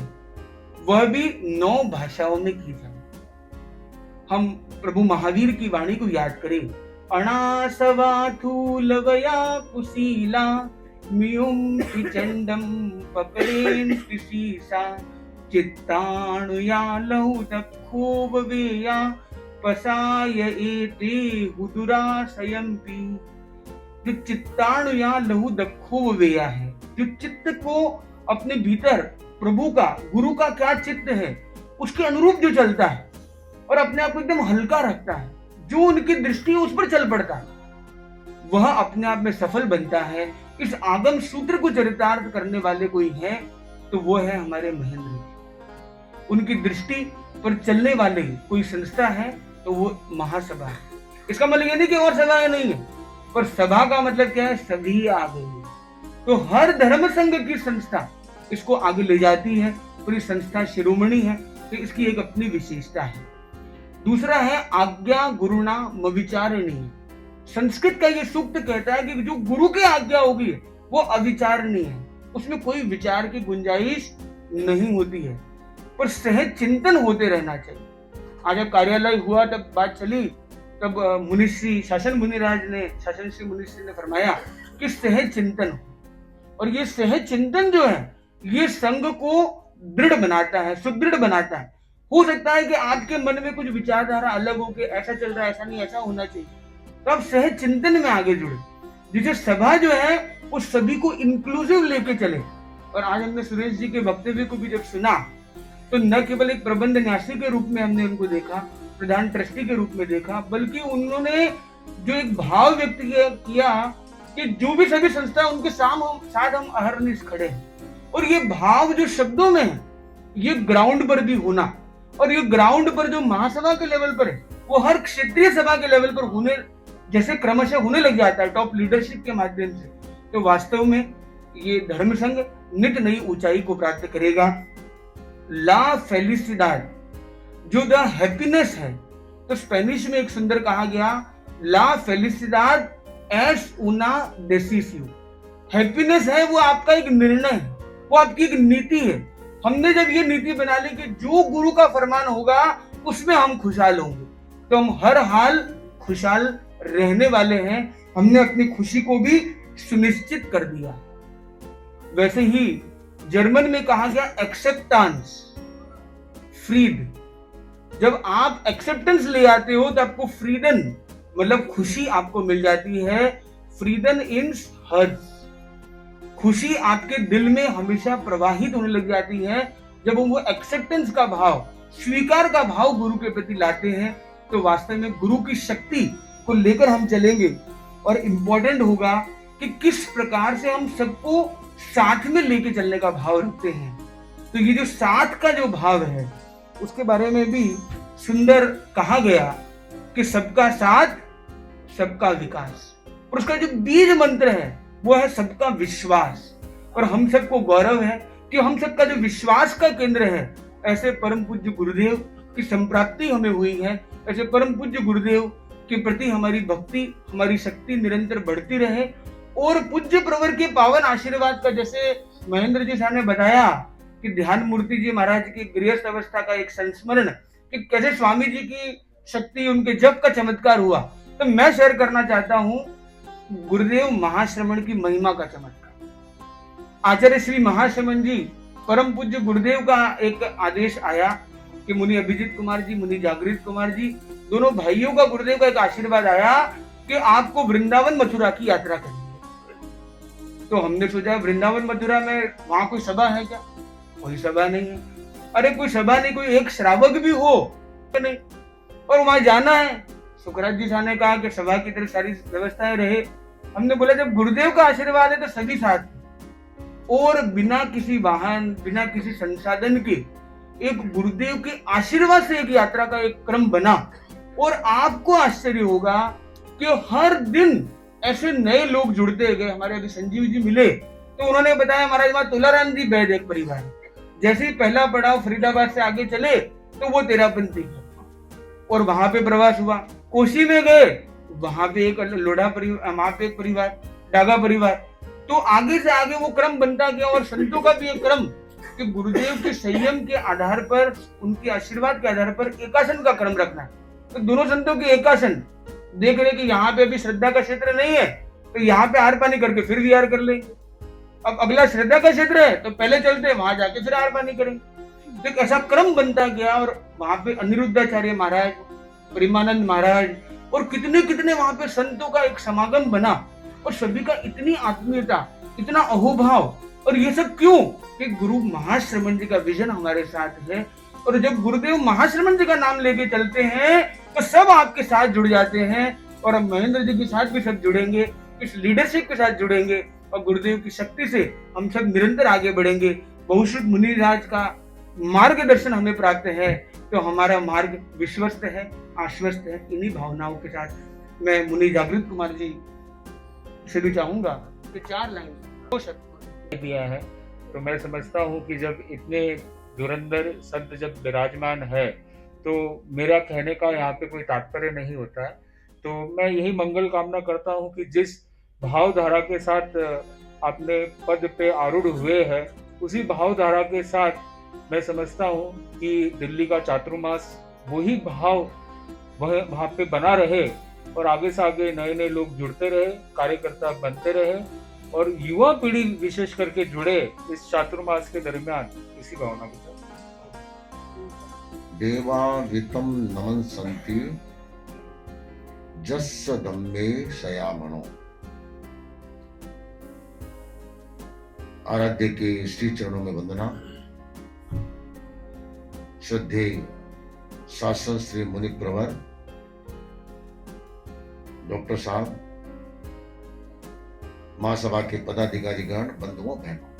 वह भी 9 भाषाओं में की जाए। हम प्रभु महावीर की वाणी को याद करें, अणासवा थूलवया कुशीला म्यूम चंडम पकड़ेन पिसीसा चित्ताणुया लहु तखोब वेया पसाय एते हुदुराशयम्पि। जो चित्ताणुया लहु दखोब वेया है, जो चित्त को अपने भीतर प्रभु का, गुरु का क्या चित्त है उसके अनुरूप जो चलता है और अपने आप को एकदम हल्का रखता है, जो उनकी दृष्टि उस पर चल पड़ता है, वह अपने आप में सफल बनता है। इस आगम सूत्र को चरितार्थ करने वाले कोई है तो वो है हमारे महेंद्र जी। उनकी दृष्टि पर चलने वाले कोई संस्था है तो वो महासभा है। इसका मतलब ये नहीं कि और सभाएं नहीं है, पर सभा का मतलब क्या है? सभी आ गई। तो हर धर्म संघ की संस्था इसको आगे ले जाती है, पूरी संस्था शिरोमणि है, तो इसकी एक अपनी विशेषता है। दूसरा है आज्ञा गुरुणा मविचारणीय। संस्कृत का ये सूक्त कहता है कि जो गुरु की आज्ञा होगी वो अविचारणीय है, उसमें कोई विचार की गुंजाइश नहीं होती है, पर सहज चिंतन होते रहना चाहिए। आज जब कार्यालय हुआ तब बात चली, तब मुनिश्री शासन मुनिराज ने, शासन श्री मुनिश्री ने फरमाया कि सहज चिंतन हो, और ये सहज चिंतन जो है ये संघ को दृढ़ बनाता है, सुदृढ़ बनाता है। हो सकता है कि आपके मन में कुछ विचारधारा अलग हो कि ऐसा चल रहा है, ऐसा नहीं, ऐसा होना चाहिए, तो आप सहज चिंतन में आगे जुड़े, जिसे सभा जो है वो सभी को इंक्लूसिव लेके चले। और आज हमने सुरेश जी के वक्तव्य को भी जब सुना तो न केवल एक प्रबंध न्यासी के रूप में हमने उनको देखा, प्रधान ट्रस्टी के रूप में देखा, बल्कि उन्होंने जो एक भाव व्यक्त किया कि जो भी सभी संस्था उनके साथ हम अहरनिश खड़े हैं, और ये भाव जो शब्दों में है ये ग्राउंड पर भी होना, और ये ग्राउंड पर जो महासभा के लेवल पर है वो हर क्षेत्रीय सभा के लेवल पर होने जैसे क्रमशः होने लग जाता है टॉप लीडरशिप के माध्यम से, तो वास्तव में ये धर्म संघ नित नई ऊंचाई को प्राप्त करेगा। ला फेलिसिडाड जो द हैप्पीनेस है, तो स्पेनिश में एक सुंदर कहा गया, ला फेलिसिडाड एस उना डेसिसियो। हैप्पीनेस है वो आपका एक निर्णय है, वो आपकी एक नीति है। हमने जब ये नीति बना ली कि जो गुरु का फरमान होगा उसमें हम खुशहाल होंगे, तो हम हर हाल खुशहाल रहने वाले हैं। हमने अपनी खुशी को भी सुनिश्चित कर दिया। वैसे ही जर्मन में कहा गया एक्सेप्टेंस, फ्रीड। जब आप एक्सेप्टेंस ले आते हो तो आपको फ्रीडम मतलब खुशी आपको मिल जाती है। फ्रीडम इन हर्ट, खुशी आपके दिल में हमेशा प्रवाहित होने लग जाती है जब वो एक्सेप्टेंस का भाव, स्वीकार का भाव गुरु के प्रति लाते हैं। तो वास्तव में गुरु की शक्ति को लेकर हम चलेंगे और इम्पोर्टेंट होगा कि किस प्रकार से हम सबको साथ में लेके चलने का भाव रखते हैं। तो ये जो साथ का जो भाव है उसके बारे में भी सुंदर कहा गया कि सबका साथ सबका विकास, और उसका जो बीज मंत्र है वो है सबका विश्वास। और हम सबको गौरव है कि हम सबका जो विश्वास का केंद्र है, ऐसे परम पूज्य गुरुदेव की संप्राप्ति हमें हुई है। ऐसे परम पूज्य गुरुदेव के प्रति हमारी भक्ति, हमारी शक्ति निरंतर बढ़ती रहे। और पूज्य प्रवर के पावन आशीर्वाद का, जैसे महेंद्र जी साहब ने बताया कि ध्यान मूर्ति जी महाराज की गृहस्थ अवस्था का एक संस्मरण, कि कैसे स्वामी जी की शक्ति, उनके जप का चमत्कार हुआ, तो मैं शेयर करना चाहता हूं गुरुदेव महाश्रमण की महिमा का चमत्कार। आचार्य श्री महाश्रमण जी, परम पूज्य गुरुदेव का एक आदेश आया कि मुनि अभिजीत कुमार जी, मुनि जागृत कुमार जी, दोनों भाइयों का गुरुदेव का एक आशीर्वाद आया कि आपको वृंदावन मथुरा की यात्रा करनी है। तो हमने सोचा वृंदावन मथुरा में वहां कोई सभा है क्या? कोई सभा नहीं है। अरे कोई सभा नहीं, कोई एक श्रावक भी हो नहीं, और वहां जाना है। सुखराज जी साहब ने कहा कि सभा की तरफ सारी व्यवस्थाएं रहे। हमने बोला जब गुरुदेव का आशीर्वाद है तो सभी साथ, और बिना किसी वाहन, बिना किसी संसाधन के एक गुरुदेव के आशीर्वाद से एक यात्रा का एक क्रम बना। और आपको आश्चर्य होगा कि हर दिन ऐसे नए लोग जुड़ते गए। हमारे अभी संजीव जी मिले तो उन्होंने बताया महाराज वहां तुलाराम जी बैद एक परिवार, जैसे ही पहला पड़ाव फरीदाबाद से आगे चले तो वो तेरापंथी, और वहां पे प्रवास हुआ। कोशी में गए, वहां पे एक लोढ़ा परिवार, वहां पे एक परिवार, डागा परिवार। तो आगे से आगे वो क्रम बनता गया। और संतों का भी एक क्रम कि गुरुदेव के संयम के आधार पर, उनके आशीर्वाद के आधार पर एकासन का क्रम रखना है। तो दोनों संतों के एकासन देख रहे कि यहाँ पे अभी श्रद्धा का क्षेत्र नहीं है, तो यहाँ पे आर पानी करके फिर विहार कर लेंगे। अब अगला श्रद्धा का क्षेत्र है तो पहले चलते वहां जाके फिर आर पानी करेंगे। तो एक ऐसा क्रम बनता गया। और वहां पे अनिरुद्धाचार्य महाराज, प्रेमानंद महाराज, और कितने कितने वहां पे संतों का एक समागम बना। और सभी का इतनी आत्मीयता, इतना अहोभाव। और ये सब क्यों? कि गुरु महाश्रमण जी का विजन हमारे साथ है। और जब गुरुदेव महाश्रमण जी का नाम लेके चलते हैं तो सब आपके साथ जुड़ जाते हैं। और अब महेंद्र जी के साथ भी सब जुड़ेंगे, इस लीडरशिप के साथ जुड़ेंगे, और गुरुदेव की शक्ति से हम सब निरंतर आगे बढ़ेंगे। बहुश्रुत मुनि राज का मार्गदर्शन हमें प्राप्त है, तो हमारा मार्ग विश्वस्त है, आश्वस्त है। इन्हीं भावनाओं के साथ मैं मुनि जागृत कुमार जी से भी चाहूंगा कि 4 लाइन दो शब्द दिया है। तो मैं समझता हूँ कि जब इतने धुरंधर संत जब विराजमान है तो मेरा कहने का यहाँ पे कोई तात्पर्य नहीं होता है। तो मैं यही मंगल कामना करता हूँ कि जिस भावधारा के साथ अपने पद पे आरूढ़ हुए हैं, उसी भावधारा के साथ मैं समझता हूँ कि दिल्ली का चातुर्मास वही भाव वहाँ पे बना रहे, और आगे से आगे नए नए लोग जुड़ते रहे, कार्यकर्ता बनते रहे, और युवा पीढ़ी विशेष करके जुड़े इस चातुर्मास के दरमियान, इसी भावना के साथ।
देवावितं नमन संति जस्य दम्मे शयामणो। आराध्य के श्री चरणों में वंदना। श्रद्धेय शासन श्री मुनि प्रवर डॉक्टर साहब, महासभा के पदाधिकारीगण, बंधुओं बहनों,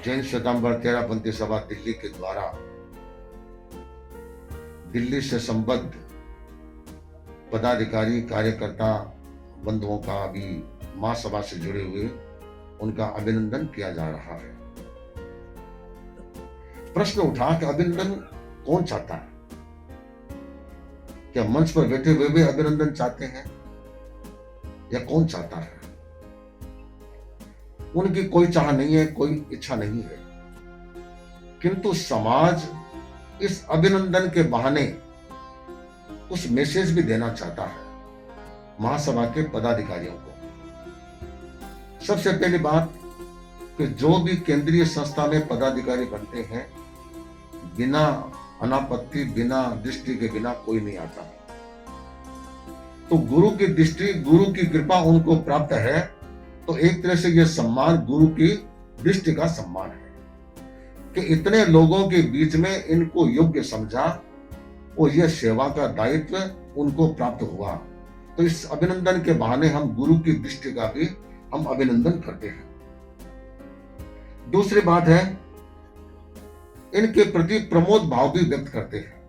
जैन श्वेतांबर तेरापंथी सभा दिल्ली के द्वारा दिल्ली से संबद्ध पदाधिकारी, कार्यकर्ता, बंधुओं का भी महासभा से जुड़े हुए उनका अभिनंदन किया जा रहा है। प्रश्न उठा कि अभिनंदन कौन चाहता है? क्या मंच पर बैठे हुए भी अभिनंदन चाहते हैं, या कौन चाहता है? उनकी कोई चाह नहीं है, कोई इच्छा नहीं है, किंतु समाज इस अभिनंदन के बहाने कुछ मैसेज भी देना चाहता है महासभा के पदाधिकारियों को। सबसे पहली बात कि जो भी केंद्रीय संस्था में पदाधिकारी बनते हैं, बिना अनापत्ति, बिना दृष्टि के बिना कोई नहीं आता। तो गुरु की दृष्टि, गुरु की कृपा उनको प्राप्त है, तो एक तरह से यह सम्मान गुरु की दृष्टि का सम्मान है कि इतने लोगों के बीच में इनको योग्य समझा और यह सेवा का दायित्व उनको प्राप्त हुआ। तो इस अभिनंदन के बहाने हम गुरु की दृष्टि का भी हम अभिनंदन करते हैं। दूसरी बात है, इनके प्रति प्रमोद भाव भी व्यक्त करते हैं।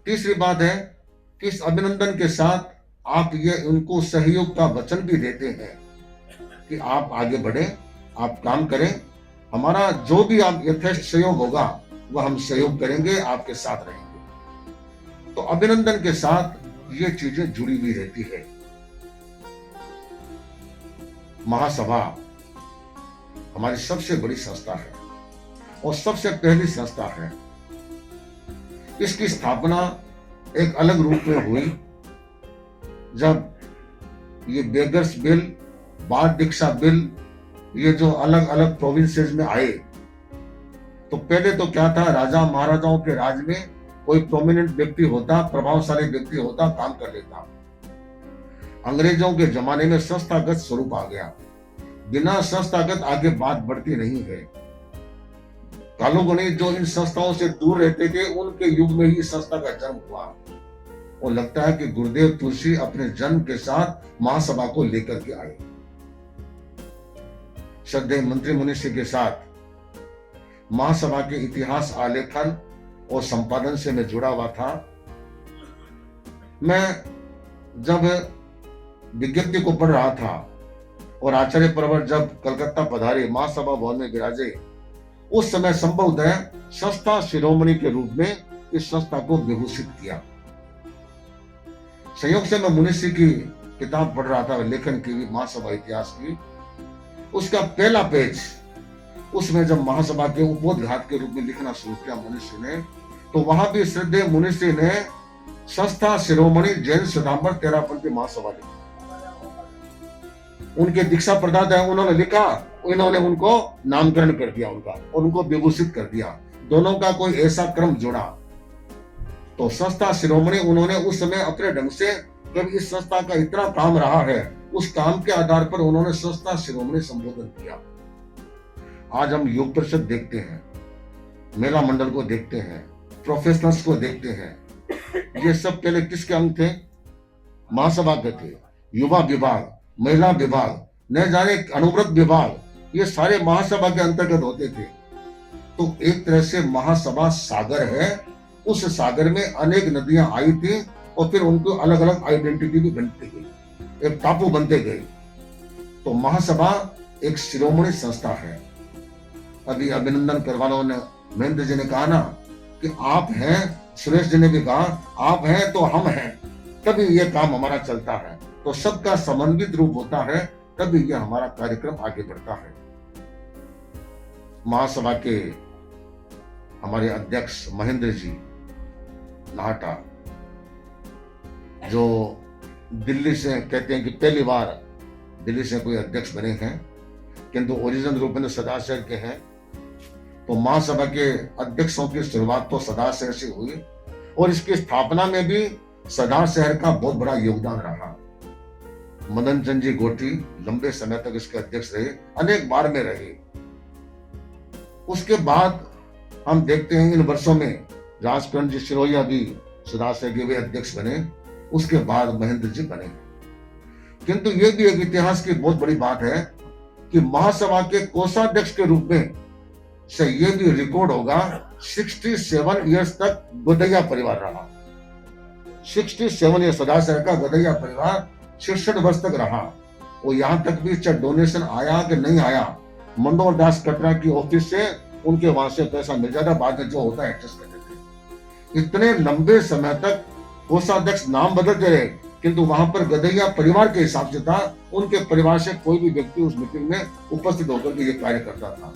तीसरी बात है कि इस अभिनंदन के साथ आप ये उनको सहयोग का वचन भी देते हैं कि आप आगे बढ़े, आप काम करें, हमारा जो भी आप यथेष्ट सहयोग होगा वह हम सहयोग करेंगे, आपके साथ रहेंगे। तो अभिनंदन के साथ ये चीजें जुड़ी हुई रहती है। महासभा हमारी सबसे बड़ी संस्था है और सबसे पहली संस्था है। इसकी स्थापना एक अलग रूप में हुई जब ये बेगर्स बिल, बाल दीक्षा बिल, ये जो अलग अलग प्रोविंसेस में आए, तो पहले तो क्या था, राजा महाराजाओं के राज में कोई प्रोमिनेंट व्यक्ति होता, प्रभावशाली व्यक्ति होता, काम कर लेता। अंग्रेजों के जमाने में संस्थागत स्वरूप आ गया। बिना संस्थागत आगे बात बढ़ती नहीं है। कालोगुणी जो इन संस्थाओं से दूर रहते थे, उनके युग में ही संस्था का जन्म हुआ। और लगता है कि गुरुदेव तुलसी अपने जन्म के साथ महासभा को लेकर के आए। श्रद्धेय मंत्री मनुष्य के साथ महासभा के इतिहास आलेखन और संपादन से मैं जुड़ा हुआ था। मैं जब विज्ञप्ति को पढ़ रहा था और आचार्य प्रवर जब कलकत्ता पधारे, महासभा भवन में विराजे, उस समय संभवतः संस्था शिरोमणि के रूप में इस संस्था को विभूषित किया। संयोग से मैं मुनिषी की किताब पढ़ रहा था, लेखन की भी, महासभा इतिहास की। उसका पहला पेज, उसमें जब महासभा के उपोद्घात के रूप में लिखना शुरू किया मुनिषी ने, तो वहां भी श्रद्धेय मुनिषी ने संस्था शिरोमणि जैन श्वेतांबर तेरापंथी महासभा लिखी। उनके दीक्षा प्रदाता है, उन्होंने लिखा, इन्होंने उनको नामकरण कर दिया उनका, उनको विभूषित कर दिया। दोनों का कोई ऐसा क्रम जोड़ा। तो संस्था शिरोमणि उन्होंने उस समय अपने ढंग से, जब इस संस्था का इतना काम रहा है, उस काम के आधार पर उन्होंने संस्था शिरोमणि संबोधन किया। आज हम योग परिषद देखते हैं, मेला मंडल को देखते हैं, प्रोफेशनल्स को देखते हैं। ये सब पहले किसके अंग थे? महासभा के थे। युवा विभाग, महिला विभाग, न जाने अनुव्रत विभाग, ये सारे महासभा के अंतर्गत होते थे। तो एक तरह से महासभा सागर है। उस सागर में अनेक नदियां आई थी और फिर उनको अलग अलग आइडेंटिटी भी बनती गई, एक टापू बनते गए। तो महासभा एक शिरोमणि संस्था है। अभी अभिनंदन करवाने वाले महेंद्र जी ने कहा ना कि आप हैं, सुरेश जी ने भी कहा आप हैं तो हम हैं, तभी ये काम हमारा चलता है। तो सबका समन्वित रूप होता है, तभी ये हमारा कार्यक्रम आगे बढ़ता है। महासभा के हमारे अध्यक्ष महेंद्र जी नाहटा, जो दिल्ली से कहते हैं कि पहली बार दिल्ली से कोई अध्यक्ष बने हैं, किंतु ओरिजिनल रूप में सदा शहर के हैं। तो महासभा के अध्यक्षों की शुरुआत तो सदा शहर से हुई और इसकी स्थापना में भी सदा शहर का बहुत बड़ा योगदान रहा। मदन चंद जी गोटी लंबे समय तक इसके अध्यक्ष रहे, अनेक बार में रहे। उसके बाद हम देखते हैं इन वर्षों में राजकरण जी सिरोहिया भी सदा शहर के वे अध्यक्ष बने, उसके बाद महेंद्र जी बने। किंतु ये भी एक इतिहास की बहुत बड़ी बात है कि महासभा के कोषाध्यक्ष के रूप में से ये भी रिकॉर्ड होगा, 67 इयर्स तक गोदैया परिवार रहा। 67 ईयर सदा शहर का गोदैया परिवार 66 वर्ष तक रहा। और यहाँ तक भी चाहे डोनेशन आया कि नहीं आया, मनोहर दास कटरा की ऑफिस से उनके वहां से पैसा मिल जाता, बाद में जो होता है एडजस्ट कर देते। इतने लंबे समय तक कोषाध्यक्ष नाम बदलते रहे, किंतु वहां पर गदैया परिवार के हिसाब से था। उनके परिवार से कोई भी व्यक्ति उस मीटिंग में उपस्थित होकर के ये कार्य करता था।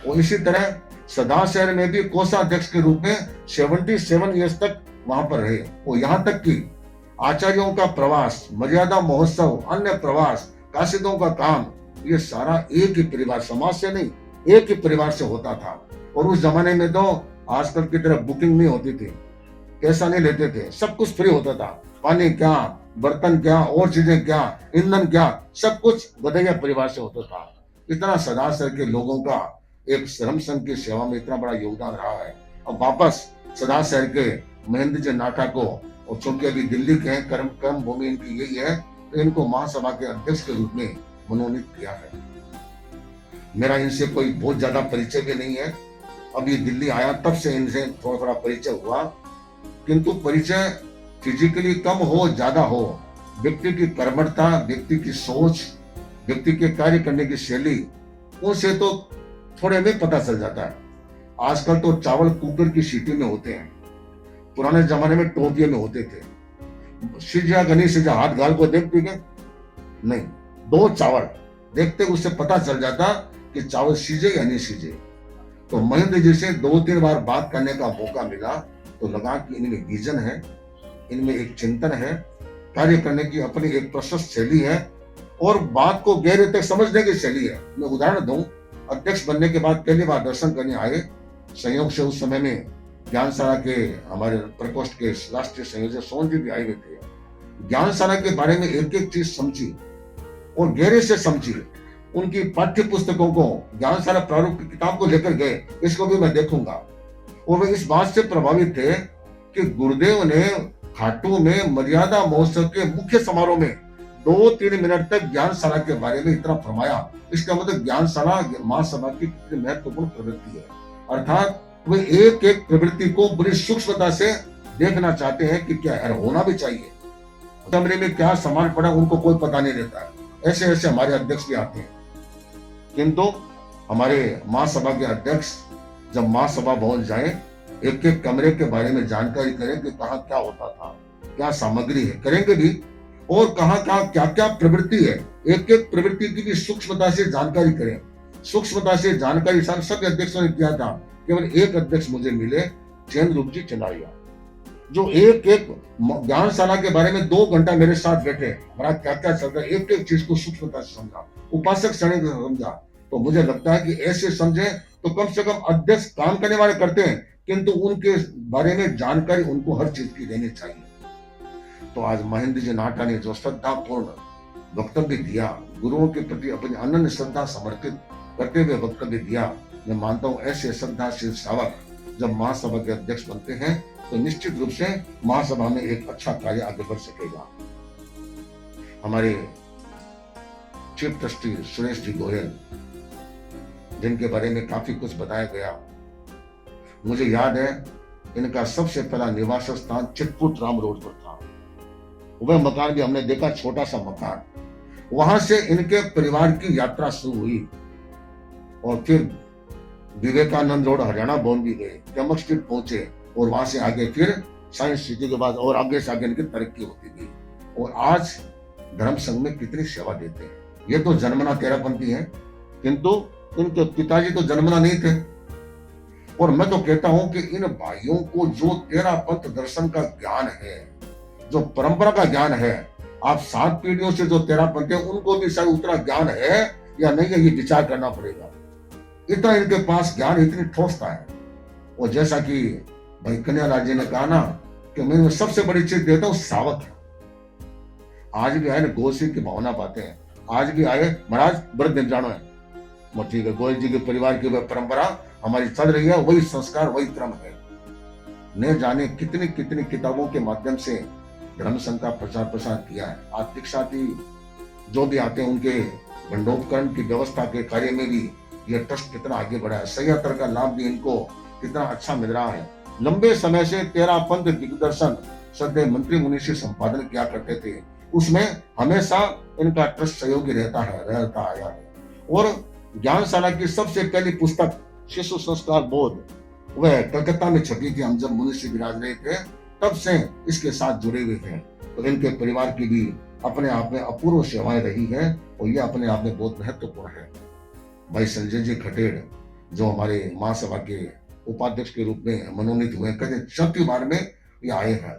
और इसी तरह सदा शहर में भी कोषाध्यक्ष के रूप में 77 इयर्स तक वहां पर रहे। और यहाँ तक कि आचार्यों का प्रवास, मर्यादा महोत्सव, अन्य प्रवास, कासिदों का काम, ये सारा एक ही परिवार, समाज से नहीं, एक ही परिवार से होता था। और उस जमाने में तो आजकल की तरह बुकिंग नहीं होती थी, पैसा नहीं लेते थे, सब कुछ फ्री होता था। पानी क्या, बर्तन क्या, और चीजें क्या, ईंधन क्या, सब कुछ गधैया परिवार से होता था। इतना सदा सर के लोगों का एक श्रम संघ की सेवा में इतना बड़ा योगदान रहा है। अब वापस सदा शहर के महेंद्र जी नाटा को, और चूंकि अभी दिल्ली के हैं, कर्म भूमि इनकी यही है, तो इनको महासभा के अध्यक्ष के रूप में मनोनीत किया है। मेरा इनसे कोई बहुत ज्यादा परिचय भी नहीं है, अभी दिल्ली आया तब से इनसे थोड़ा थोड़ा परिचय हुआ, किंतु परिचय फिजिकली कम हो ज्यादा हो, व्यक्ति की कर्मठता, व्यक्ति की सोच, व्यक्ति के कार्य करने की शैली, उनसे तो थोड़े में पता चल जाता है। आजकल तो चावल कुकर की सीटी में होते हैं, पुराने जमाने में टोपियों में होते थे। सीजा गनी सीजा हाथ गाल को देखते क्या नहीं, दो चावल देखते उससे पता चल जाता कि चावल सीजे या नहीं सीजे। तो महेंद्र जी से 2-3 बार बात करने का मौका मिला तो लगा कि इनमें विजन है, इनमें एक चिंतन है, कार्य करने की अपनी एक प्रशस्त शैली है और बात को गहरे तक समझने की शैली है। मैं उदाहरण दूं, अध्यक्ष बनने के बाद पहली बार दर्शन करने आए, संयोग से उस समय में ज्ञानशाला के हमारे प्रकोष्ठ के राष्ट्रीय संयोजक सोन जी भी आए हुए थे। ज्ञानशाला के बारे में एक एक चीज समझी और गहरे से समझी, उनकी पाठ्य पुस्तकों को, ज्ञानशाला प्रारूप की किताब को लेकर गए, इसको भी मैं देखूंगा। और वे इस बात से प्रभावित थे कि गुरुदेव ने खाटू में मर्यादा महोत्सव के मुख्य समारोह में 2-3 मिनट तक ज्ञानशाला के बारे में इतना फरमाया। इसका मतलब ज्ञानशाला महासभा की कितनी महत्वपूर्ण प्रवृत्ति है। अर्थात वे एक एक प्रवृत्ति को बड़ी सूक्ष्मता से देखना चाहते हैं कि क्या होना भी चाहिए, कमरे में क्या सामान पड़ा उनको कोई पता नहीं रहता है। ऐसे ऐसे हमारे अध्यक्ष भी आते हैं, किंतु हमारे महासभा के अध्यक्ष जब महासभा भवन जाए, एक एक कमरे के बारे में जानकारी करें कि कहाँ क्या होता था, क्या सामग्री है, करेंगे भी, और कहाँ कहाँ क्या क्या प्रवृत्ति है, एक एक प्रवृत्ति की भी सूक्ष्मता से जानकारी करें। सूक्ष्मता से जानकारी सभी अध्यक्षों ने किया था। केवल एक अध्यक्ष मुझे मिले, जैन रूप जी चंदारिया, जो एक एक ज्ञानशाला के बारे में 2 घंटा मेरे साथ बैठे, महाराज क्या क्या चल रहा है, एक एक चीज को सूक्ष्मता से समझा, उपासक श्रेणी को समझा। तो मुझे लगता है कि ऐसे समझे तो कम से कम अध्यक्ष काम करने वाले करते हैं, किंतु उनके बारे में जानकारी उनको हर चीज की देनी चाहिए। तो आज महेंद्र जी नाटा ने जो श्रद्धापूर्ण वक्तव्य दिया, गुरुओं के प्रति अपनी अनन्य श्रद्धा समर्पित करते हुए वक्तव्य दिया, मैं मानता हूं ऐसे श्रद्धाशील श्रावक जब महासभा के अध्यक्ष बनते हैं तो निश्चित रूप से महासभा में एक अच्छा कार्य आगे बढ़ सकेगा। हमारे चीफ ट्रस्टी सुरेश जी गोयल, जिनके बारे में काफी कुछ बताया गया, मुझे याद है इनका सबसे पहला निवास स्थान चित्रकूट राम रोड पर था। वह मकान भी हमने देखा, छोटा सा मकान। वहां से इनके परिवार की यात्रा शुरू हुई और फिर विवेकानंद रोड हरियाणा भवन भी गए, कमक स्ट्रीट पहुंचे और वहां से आगे फिर साइंस सिटी के बाद और आगे से आगे इनकी तरक्की होती गई। और आज धर्म संघ में कितनी सेवा देते हैं। ये तो जन्मना तेरापंथी है, किंतु इनके पिताजी तो जन्मना नहीं थे। और मैं तो कहता हूं कि इन भाइयों को जो तेरापंथ दर्शन का ज्ञान है, जो परंपरा का ज्ञान है, आप 7 पीढ़ियों से जो तेरापंथी है उनको भी शायद उतना ज्ञान है या नहीं है, ये विचार करना पड़ेगा। इतना इनके पास ज्ञान, इतनी ठोसता है। और जैसा कि भाई कन्हैयालाल जी ने कहा ना कि मैं सबसे बड़ी चीज देता हूँ, सावक है। आज भी आए ना, गोसी की भावना पाते हैं, आज भी आए महाराज बड़े दिन जानो है, वो ठीक है, गोयल जी के परिवार की वह परंपरा हमारी चल रही है, वही संस्कार, वही क्रम है। न जाने कितनी कितनी किताबों के माध्यम से धर्म संघ का प्रचार प्रसार किया है। आज दीक्षार्थी जो भी आते हैं उनके भंडोपकरण की व्यवस्था के कार्य में भी यह ट्रस्ट कितना आगे बढ़ा है। सह्यात्र का लाभ भी इनको कितना अच्छा मिल रहा है। लंबे समय से तेरापंथ दिग्दर्शन श्रद्धेय मंत्री मुनि से संपादन किया करते थे, उसमें हमेशा इनका ट्रस्ट सहयोगी रहता आया है। और ज्ञानशाला की सबसे पहली पुस्तक शिशु संस्कार बोध वह कलकत्ता में छपी थी। हम जब मुनि विराज रहे थे तब से इसके साथ जुड़े हुए थे। तो इनके परिवार की भी अपने आप में अपूर्व सेवाएं रही है और यह अपने आप में बहुत महत्वपूर्ण है। भाई संजय जी खटेड़ जो हमारे महासभा के उपाध्यक्ष के रूप में मनोनीत हुए, कहते 4वीं बार में ये आए हैं,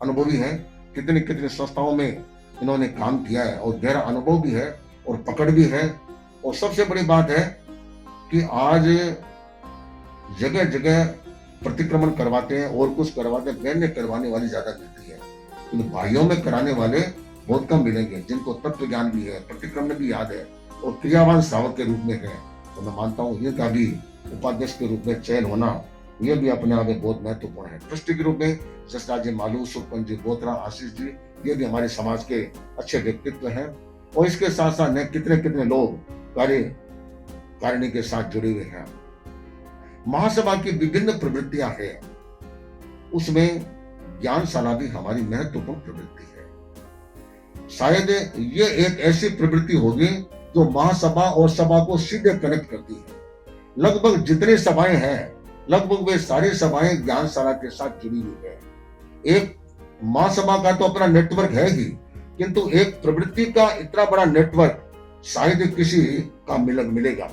अनुभवी हैं, कितनी कितनी संस्थाओं में इन्होंने काम किया है और गहरा अनुभव भी है और पकड़ भी है। और सबसे बड़ी बात है कि आज जगह जगह प्रतिक्रमण करवाते हैं और कुछ करवाते हैं, बहन में करवाने वाली ज्यादा मिलती है, लेकिन भाइयों में कराने वाले बहुत कम मिलेंगे, जिनको तत्व ज्ञान भी है, प्रतिक्रमण भी याद है और क्रियावान श्रावक के रूप में है। तो मैं मानता हूँ इनका भी उपाध्यक्ष के रूप में चयन होना ये भी अपने आप में बहुत महत्वपूर्ण है। ट्रस्टी के रूप में जसराज जी मालू, सुखपंत जी बोत्रा, आशीष जी, ये भी हमारे समाज के अच्छे व्यक्तित्व हैं। और इसके साथ साथ कितने कितने लोग कार्यकारिणी के साथ जुड़े हुए हैं। महासभा की विभिन्न प्रवृत्तियां हैं, उसमें ज्ञानशाला भी हमारी महत्वपूर्ण प्रवृत्ति है। शायद ये एक ऐसी प्रवृत्ति होगी जो महासभा और सभा को सीधे कनेक्ट करती है। लगभग जितनी सभाएं हैं, लगभग वे सारी सभाएं ज्ञानशाला के साथ जुड़ी हुई है। एक महासभा का तो अपना नेटवर्क है ही, किंतु एक प्रवृत्ति का इतना बड़ा नेटवर्क शायद किसी का मिलेगा,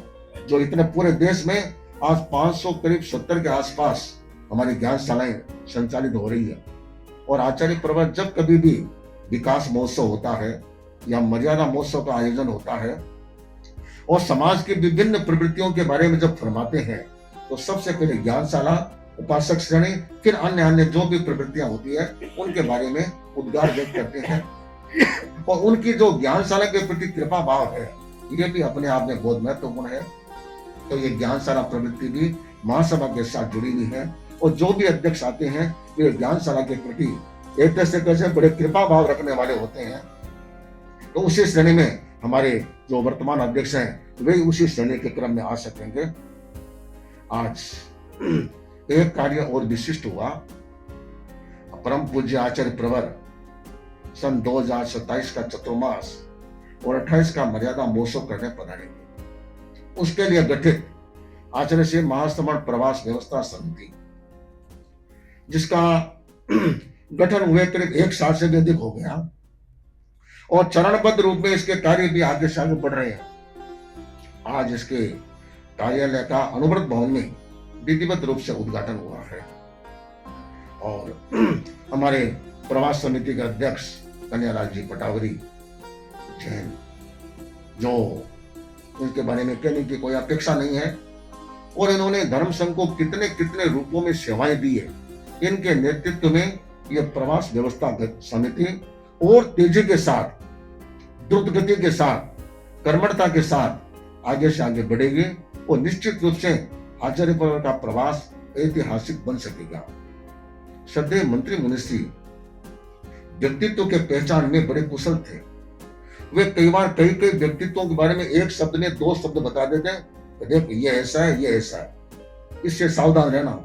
जो इतने पूरे देश में आज 500 करीब 70 के आसपास हमारी ज्ञानशालाएं संचालित हो रही है। और आचार्य प्रवर जब कभी भी विकास महोत्सव होता है या मर्यादा महोत्सव का आयोजन होता है और समाज की विभिन्न प्रवृत्तियों के बारे में जब फरमाते हैं, तो सबसे पहले ज्ञानशाला, उपासक श्रेणी, फिर अन्य अन्य जो भी प्रवृत्तियां होती है उनके बारे में उद्गार व्यक्त करते हैं। और उनकी जो ज्ञानशाला के प्रति कृपा भाव है, ये भी अपने आप में बहुत महत्वपूर्ण है। तो ये ज्ञानशाला प्रवृत्ति भी महासभा के साथ जुड़ी हुई है। और जो भी अध्यक्ष आते हैं वे ज्ञानशाला के प्रति एक तरह से कैसे बड़े कृपा भाव रखने वाले होते हैं। तो उसी श्रेणी में हमारे जो वर्तमान अध्यक्ष हैं वे उसी श्रेणी के क्रम में आ सकेंगे। आज एक कार्य और विशिष्ट हुआ। परम पूज्य आचार्य प्रवर सन 2027 का चतुर्मास और 28 का मर्यादा महोत्सव करने पधारेंगे। उसके लिए गठित आचार्य श्री महाश्रमण प्रवास व्यवस्था समिति, जिसका गठन हुए करीब 1 साल से भी अधिक हो गया और चरणबद्ध रूप में इसके कार्य भी आगे से आगे बढ़ रहे हैं। आज इसके कार्यालय का अनुव्रत भवन में विधिवत रूप से उद्घाटन हुआ है। और हमारे प्रवास समिति के अध्यक्ष कन्हैयालाल जी पटावरी जैन, जो उनके बारे में कहने की कोई अपेक्षा नहीं है, और इन्होंने धर्म संघ को कितने कितने रूपों में सेवाएं दी है। इनके नेतृत्व में यह प्रवास व्यवस्था समिति और तेजी के साथ, द्रुत गति के साथ, कर्मठता के साथ आगे से आगे बढ़ेगी और निश्चित रूप से आचार्य पर्व का प्रवास ऐतिहासिक बन सकेगा। श्रद्धेय मंत्री मुनिश्री व्यक्तित्व के पहचान में बड़े कुशल थे। वे कई बार कई व्यक्तित्वों के बारे में एक शब्द में 2 शब्द बता देते हैं, देखो ये ऐसा है, ये ऐसा है, इससे सावधान रहना,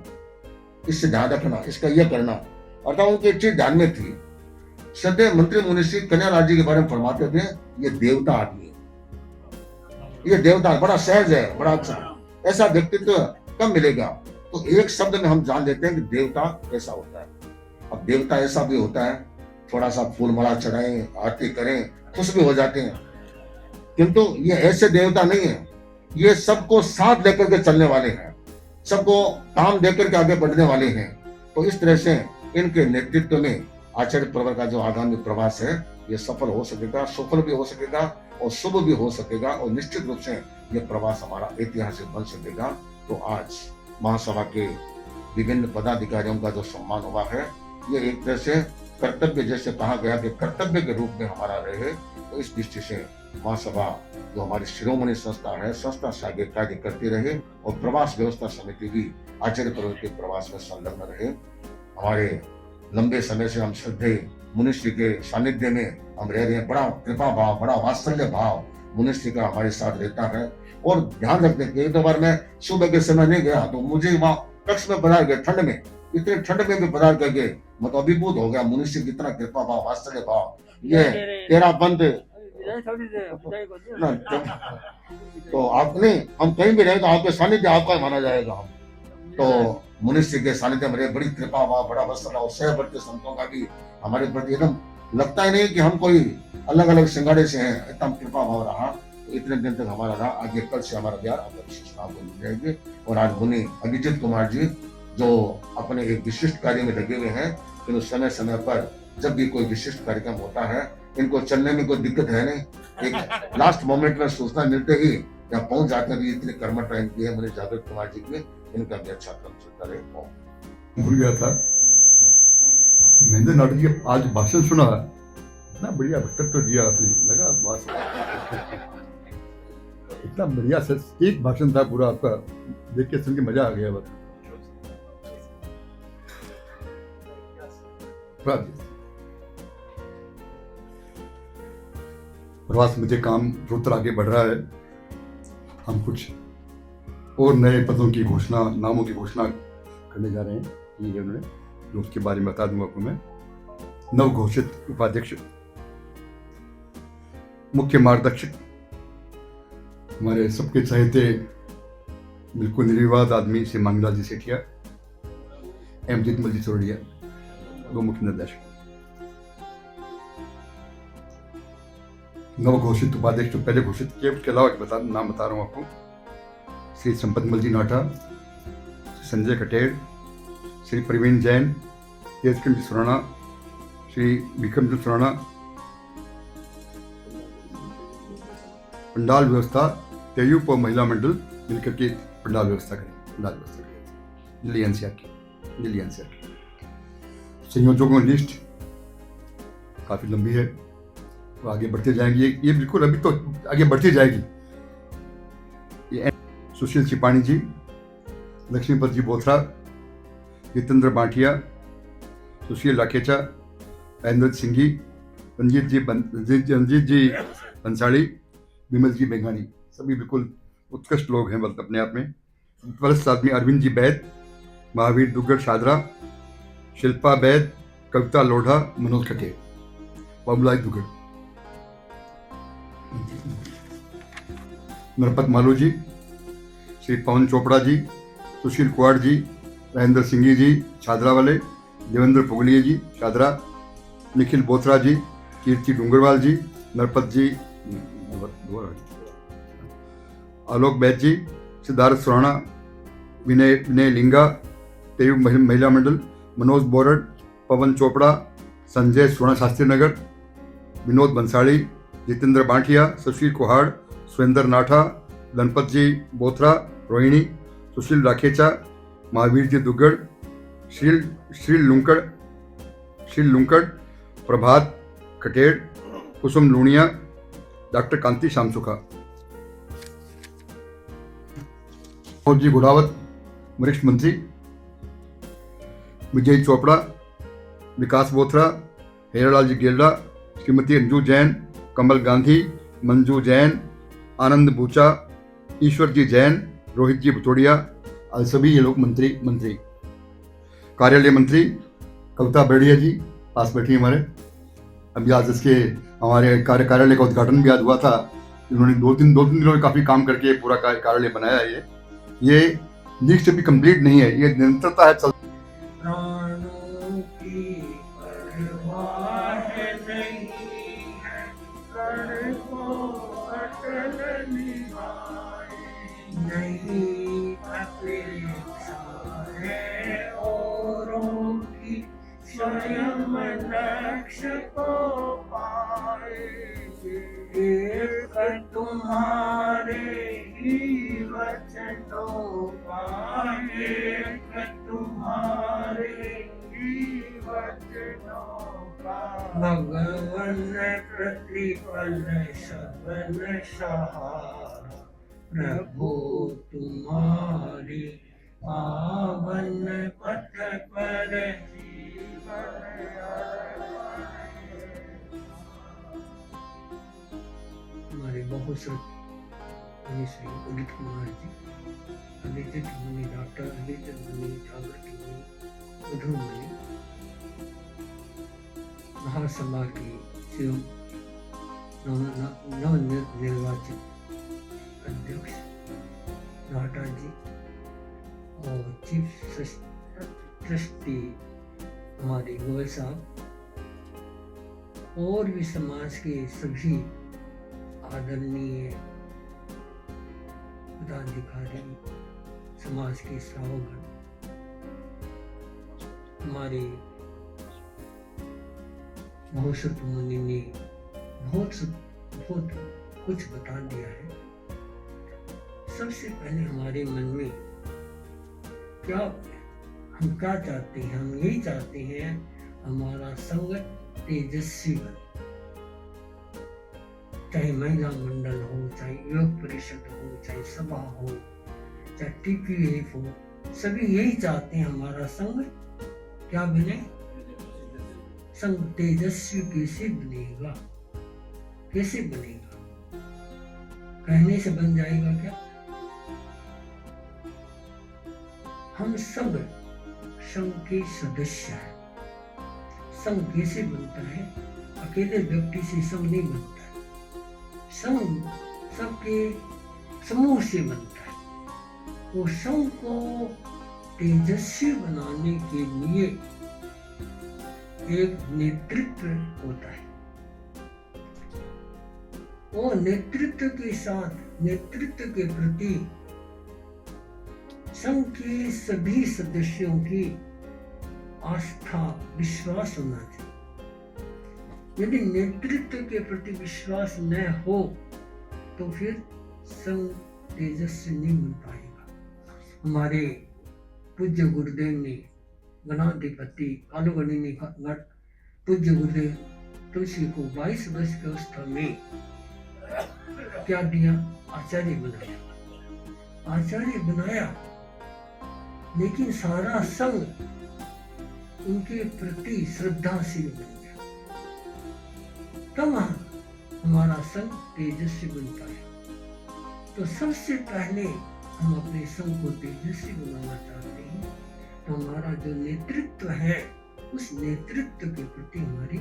इससे ध्यान रखना, इसका यह करना। अर्थात उनकी चीज ध्यान में थी। श्रद्धेय मंत्री मुनिश्री कन्हैयालाल जी के बारे में फरमाते थे, ये देवता आदमी है, ये देवता, बड़ा सहज है, बड़ा अच्छा। ऐसा व्यक्तित्व कम मिलेगा। तो एक शब्द में हम जान लेते हैं कि देवता कैसा होता है। अब देवता ऐसा भी होता है, थोड़ा सा फूल माला चढ़ाएं, आरती करें, खुश भी हो जाते हैं, किंतु ये ऐसे देवता नहीं है। ये सबको साथ लेकर के चलने वाले हैं, सबको काम देकर के आगे बढ़ने वाले हैं। तो इस तरह से इनके नेतृत्व में आचार्य प्रवर का जो आगामी प्रवास है ये सफल हो सकेगा, सफल भी हो सकेगा और शुभ भी हो सकेगा। और निश्चित रूप से ये प्रवास हमारा ऐतिहासिक बन सकेगा। तो आज महासभा के विभिन्न पदाधिकारियों का जो सम्मान हुआ है, ये एक तरह से कर्तव्य, जैसे कहा गया कि कर्तव्य के रूप में हमारा रहे। तो इस दृष्टि से महासभा जो हमारी शिरोमणि संस्था है, संस्था से आगे कार्य करती रहे और प्रवास व्यवस्था समिति भी आचार्य पर्व के प्रवास में संलग्न रहे। हमारे लंबे समय से हम श्रद्धेय मुनिश्री के सानिध्य में हम रह रहे हैं। बड़ा कृपा भाव, बड़ा वात्सल्य भाव मुनिश्री का हमारे साथ रहता है। और ध्यान रखते हैं, एक दो बार मैं सुबह के समय नहीं गया तो मुझे वहां कक्ष में पधार गए, ठंड में, इतने ठंड में भी पधार करके मैं तो अभिभूत हो गया। मुनिश्री कितना कृपा भाव, वात्सल्य भाव, ये तेरा बंद तो आपने, हम कहीं भी रहे तो आपके सानिध्य आपका माना जाएगा। हम तो मुनिश्री के सानिध्य में बड़ी कृपा भाव, बड़ा वात्सल्य और सहवर्ती संतों का भी हमारे प्रति एकदम लगता ही नहीं कि हम कोई अलग अलग सिंगाड़े से हैं, एकदम कृपा भाव रहा। तो इतने दिन तक हमारा रहा। आगे कल से हमारा प्यार आपको विशेषताओं को मिल जाएगी। और आज मुनि अभिजीत कुमार जी जो अपने एक विशिष्ट कार्य में लगे हुए हैं, फिर समय समय पर जब भी कोई विशिष्ट कार्यक्रम होता है इनको चलने में कोई दिक्कत है नहीं। एक लास्ट मोमेंट में सूचना मिलते ही यहाँ पहुंच जाते हैं। इतने कर्मठ इनकी है मुझे जागृत कुमार जी की, इनका भी अच्छा काम चलता रहे।
भूल गया था महेंद्र नाटक जी आज भाषण सुना, इतना बढ़िया वक्तव्य दिया आपने, लगा इतना बढ़िया एक भाषण था पूरा आपका, देख के सुन के मजा आ गया। बस प्रवास मुझे काम रोतर आगे बढ़ रहा है। हम कुछ और नए पदों की घोषणा, नामों की घोषणा करने जा रहे हैं। ये है उन्होंने, जो उसके बारे में बता दूंगा आपको मैं। नव घोषित उपाध्यक्ष, मुख्य मार्गदर्शक, हमारे सबके चाहते बिल्कुल निर्विवाद आदमी से मांगलाल जी सेठिया, एम जितमल जी सोरडिया, दो मुख्य निर्देशक। नव घोषित उपाध्यक्ष जो पहले घोषित किए, उसके अलावा नाम बता रहा हूं आपको। श्री संपतमल जी नाटा, संजय कटेर, श्री प्रवीण जैन, तेजकिन जी सुराना, श्री विक्रम जी सुराना। पंडाल व्यवस्था तेयूप और महिला मंडल मिलकर के पंडाल व्यवस्था करें, दिल्ली एनसीआर की। संयोजकों की लिस्ट काफी लंबी है, तो आगे बढ़ते जाएंगे। ये बिल्कुल अभी तो आगे बढ़ती जाएगी। ये सुशील चिपाणी जी, लक्ष्मीपत जी बोथरा, जितेंद्र बांटिया, सुशील लाखेचा, महेंद्र सिंह जी, रंजीत जी बंसाड़ी, विमल जी बेंगानी, सभी बिल्कुल उत्कृष्ट लोग हैं मतलब अपने आप में। वरिष्ठ आदमी अरविंद जी बैद, महावीर दुग्गड़ शादरा, शिल्पा बैद, कविता लोढ़ा, मनोज कटेर, बाबूलाल दुग्गड़, नरपत मालू जी, श्री पवन चोपड़ा जी, सुशील कुआड़ जी, महेंद्र सिंह जी शादरा वाले, देवेंद्र पुगलिया जी शादरा, निखिल बोथरा जी, कीर्ति डूंगरवाल जी, नरपत जी, आलोक बैद जी, सिद्धार्थ सुराणा, विनय लिंगा, तेयू महिला मंडल, मनोज बोरड, पवन चोपड़ा, संजय सुराणा शास्त्री नगर, विनोद बंसाड़ी, जितेंद्र बांटिया, सुशील कुहाड़, सुरेंद्र नाठा, गणपत जी बोथरा, रोहिणी, सुशील राखेचा, महावीर जी दुग्गड़, श्री लुंकड़, प्रभात कटेड़, कुसुम लूणिया, डॉक्टर कांति शामसुखा, जी गुड़ावत वरिष्ठ मंत्री, विजय चोपड़ा, विकास बोथरा, हेरालाल जी गेल्डा, श्रीमती अंजू जैन, कमल गांधी, मंजू जैन, आनंद बूचा, ईश्वर जी जैन, रोहित जी बुतोड़िया, सभी ये लोग मंत्री। कार्यालय मंत्री कविता बेड़िया जी पास बैठी हमारे। अभी आज इसके हमारे कार्यालय का उद्घाटन भी आज हुआ था। इन्होंने दो तीन दिनों में काफी काम करके पूरा कार्यालय बनाया है। ये लिस्ट अभी कंप्लीट नहीं है, ये निरंतरता है चल।
प्राणों की परवाह नहीं है, कण को अटल निभाए, नहीं अपेक्षा है औरों की, स्वयं लक्ष्य को पाए, एक तुम्हारे ही वचनों पाए, तुम्हारे ही वचनों का, भगवन प्रतिपल सबन सहारा, प्रभु तुम्हारी पावन पथ पर जीवन
हमारे बहुत श्री उदित कुमार जी, अभिजित मुनि, डॉक्टर अभिजित मुनि, जागृत मुनि, मधुर मुनि, महासभा की नव निर्वाचित अध्यक्ष नाटा जी और चीफ ट्रस्टी हमारे गोयल साहब, और भी समाज के सभी आदरणीय पदाधिकारी, समाज के श्रावकगण, हमारे बहुश्रुत मुनि
बहुत कुछ बता दिया है। सबसे पहले हमारे मन में हम क्या चाहते हैं? हम यही चाहते हैं हमारा संघ तेजस्वी बने, चाहे महिला मंडल हो, चाहे योग परिषद हो, चाहे सभा हो, चाहे TPF हो, सभी यही चाहते हैं हमारा संघ क्या बने? संघ तेजस्वी कैसे बनेगा? कैसे बनेगा? कहने से बन जाएगा क्या? हम सब संघ के सदस्य हैं। संघ कैसे बनता है? अकेले व्यक्ति से संघ नहीं बनता है। संघ सबके समूह से बनता है। वो संघ को तेजस्वी बनाने के लिए एक नेतृत्व होता है। वो नेतृत्व के साथ, नेतृत्व के प्रति संघ के सभी सदस्यों की आस्था, विश्वास होना चाहिए। यदि नेतृत्व के प्रति विश्वास न हो तो फिर संघ तेजस्वी नहीं बन पाएगा। हमारे पूज्य गुरुदेव ने, गणाधिपति कालूगणी ने पूज्य गुरुदेव तुलसी को 22 वर्ष की अवस्था में क्या दिया? आचार्य बनाया। आचार्य बनाया, लेकिन सारा संघ उनके प्रति श्रद्धाशील बन गया। तब हमारा संघ तेजस्वी बन पाया। तो सबसे पहले हम अपने संघ को तेजस्वी बनाना चाहते हैं, तो हमारा जो नेतृत्व है उस नेतृत्व के प्रति हमारी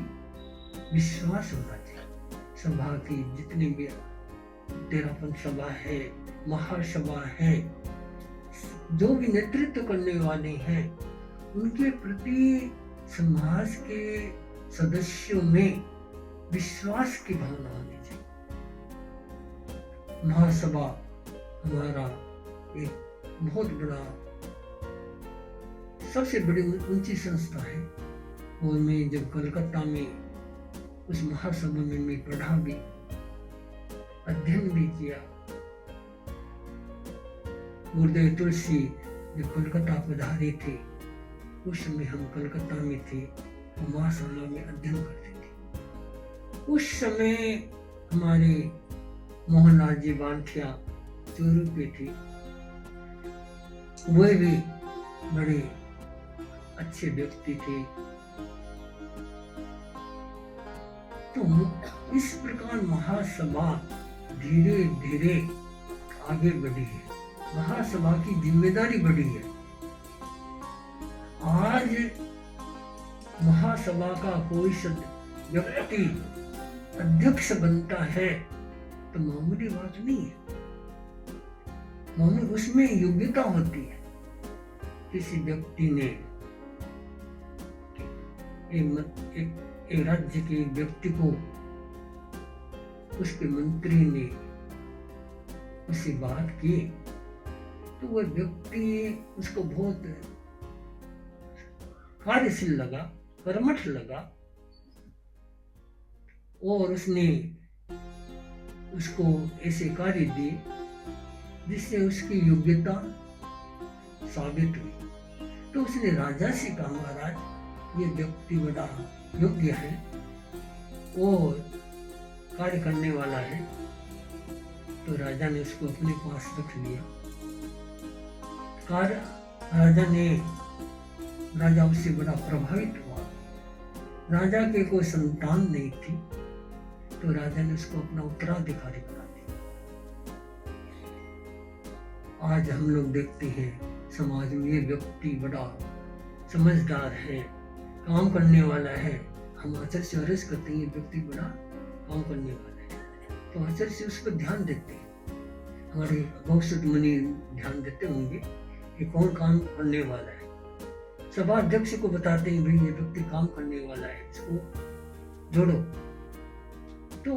विश्वास होना चाहिए। सभा की जितनी भी 13 सभा है, महासभा है, जो भी नेतृत्व करने वाले हैं उनके प्रति समाज के सदस्यों में विश्वास की भावना होनी चाहिए। महासभा हमारा एक बहुत बड़ा, सबसे बड़ी ऊंची संस्था है। और मैं जब कलकत्ता में उस महासभा में मैं पढ़ा भी, अध्ययन भी किया। गुरुदेव तुलसी जब कलकत्ता पधारे थे, उस समय हम कलकत्ता में थे, महासभा में अध्ययन करते थे। उस समय हमारे मोहनलाल जी बांठिया चोरू पे थे, वे भी बड़े अच्छे व्यक्ति थे। तो इस प्रकार महासभा धीरे धीरे आगे बढ़ी है। महासभा की जिम्मेदारी बढ़ी है। आज महासभा का कोई व्यक्ति अध्यक्ष बनता है तो मामूली बात नहीं है। मामूली उसमें योग्यता होती है। किसी व्यक्ति ने एक राज्य के व्यक्ति को, उसके मंत्री ने उससे बात की, तो वह व्यक्ति उसको बहुत कार्यशील लगा, कर्मठ लगा, और उसने उसको ऐसे कार्य दिए जिससे उसकी योग्यता साबित हुई। तो उसने राजा से कहा, महाराज ये व्यक्ति बड़ा योग्य है और कार्य करने वाला है। तो राजा ने उसको अपने पास रख लिया। राजा उससे बड़ा प्रभावित हुआ। राजा के कोई संतान नहीं थी, तो राजा ने उसको अपना उत्तराधिकारी बना दिया। आज हम लोग देखते हैं समाज में ये व्यक्ति बड़ा समझदार है, काम करने वाला है। हम आचार्य से अर्ज करते हैं, ये व्यक्ति बड़ा काम करने वाला है, तो आचार्य से उस पर ध्यान देते हैं। हमारे भविष्य मुनि ध्यान देते होंगे कि कौन काम करने वाला है। सभा अध्यक्ष को बताते हैं, भाई ये व्यक्ति काम करने वाला है, इसको जोड़ो। तो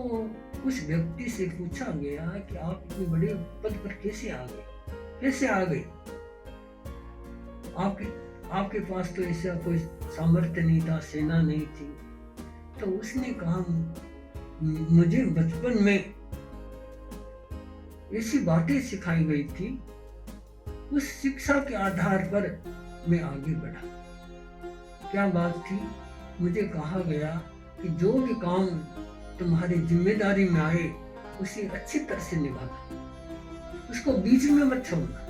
उस व्यक्ति से पूछा गया कि आप इतने बड़े पद पर कैसे आ गए? कैसे आ गए? आपके पास तो ऐसा कोई सामर्थ्य नहीं था, सेना नहीं थी। तो उसने कहा, मुझे बचपन में ऐसी बातें सिखाई गई थी, उस शिक्षा के आधार पर मैं आगे बढ़ा। क्या बात थी? मुझे कहा गया कि जो भी काम तुम्हारी जिम्मेदारी में आए उसे अच्छी तरह से निभाना, उसको बीच में मत छोड़ना।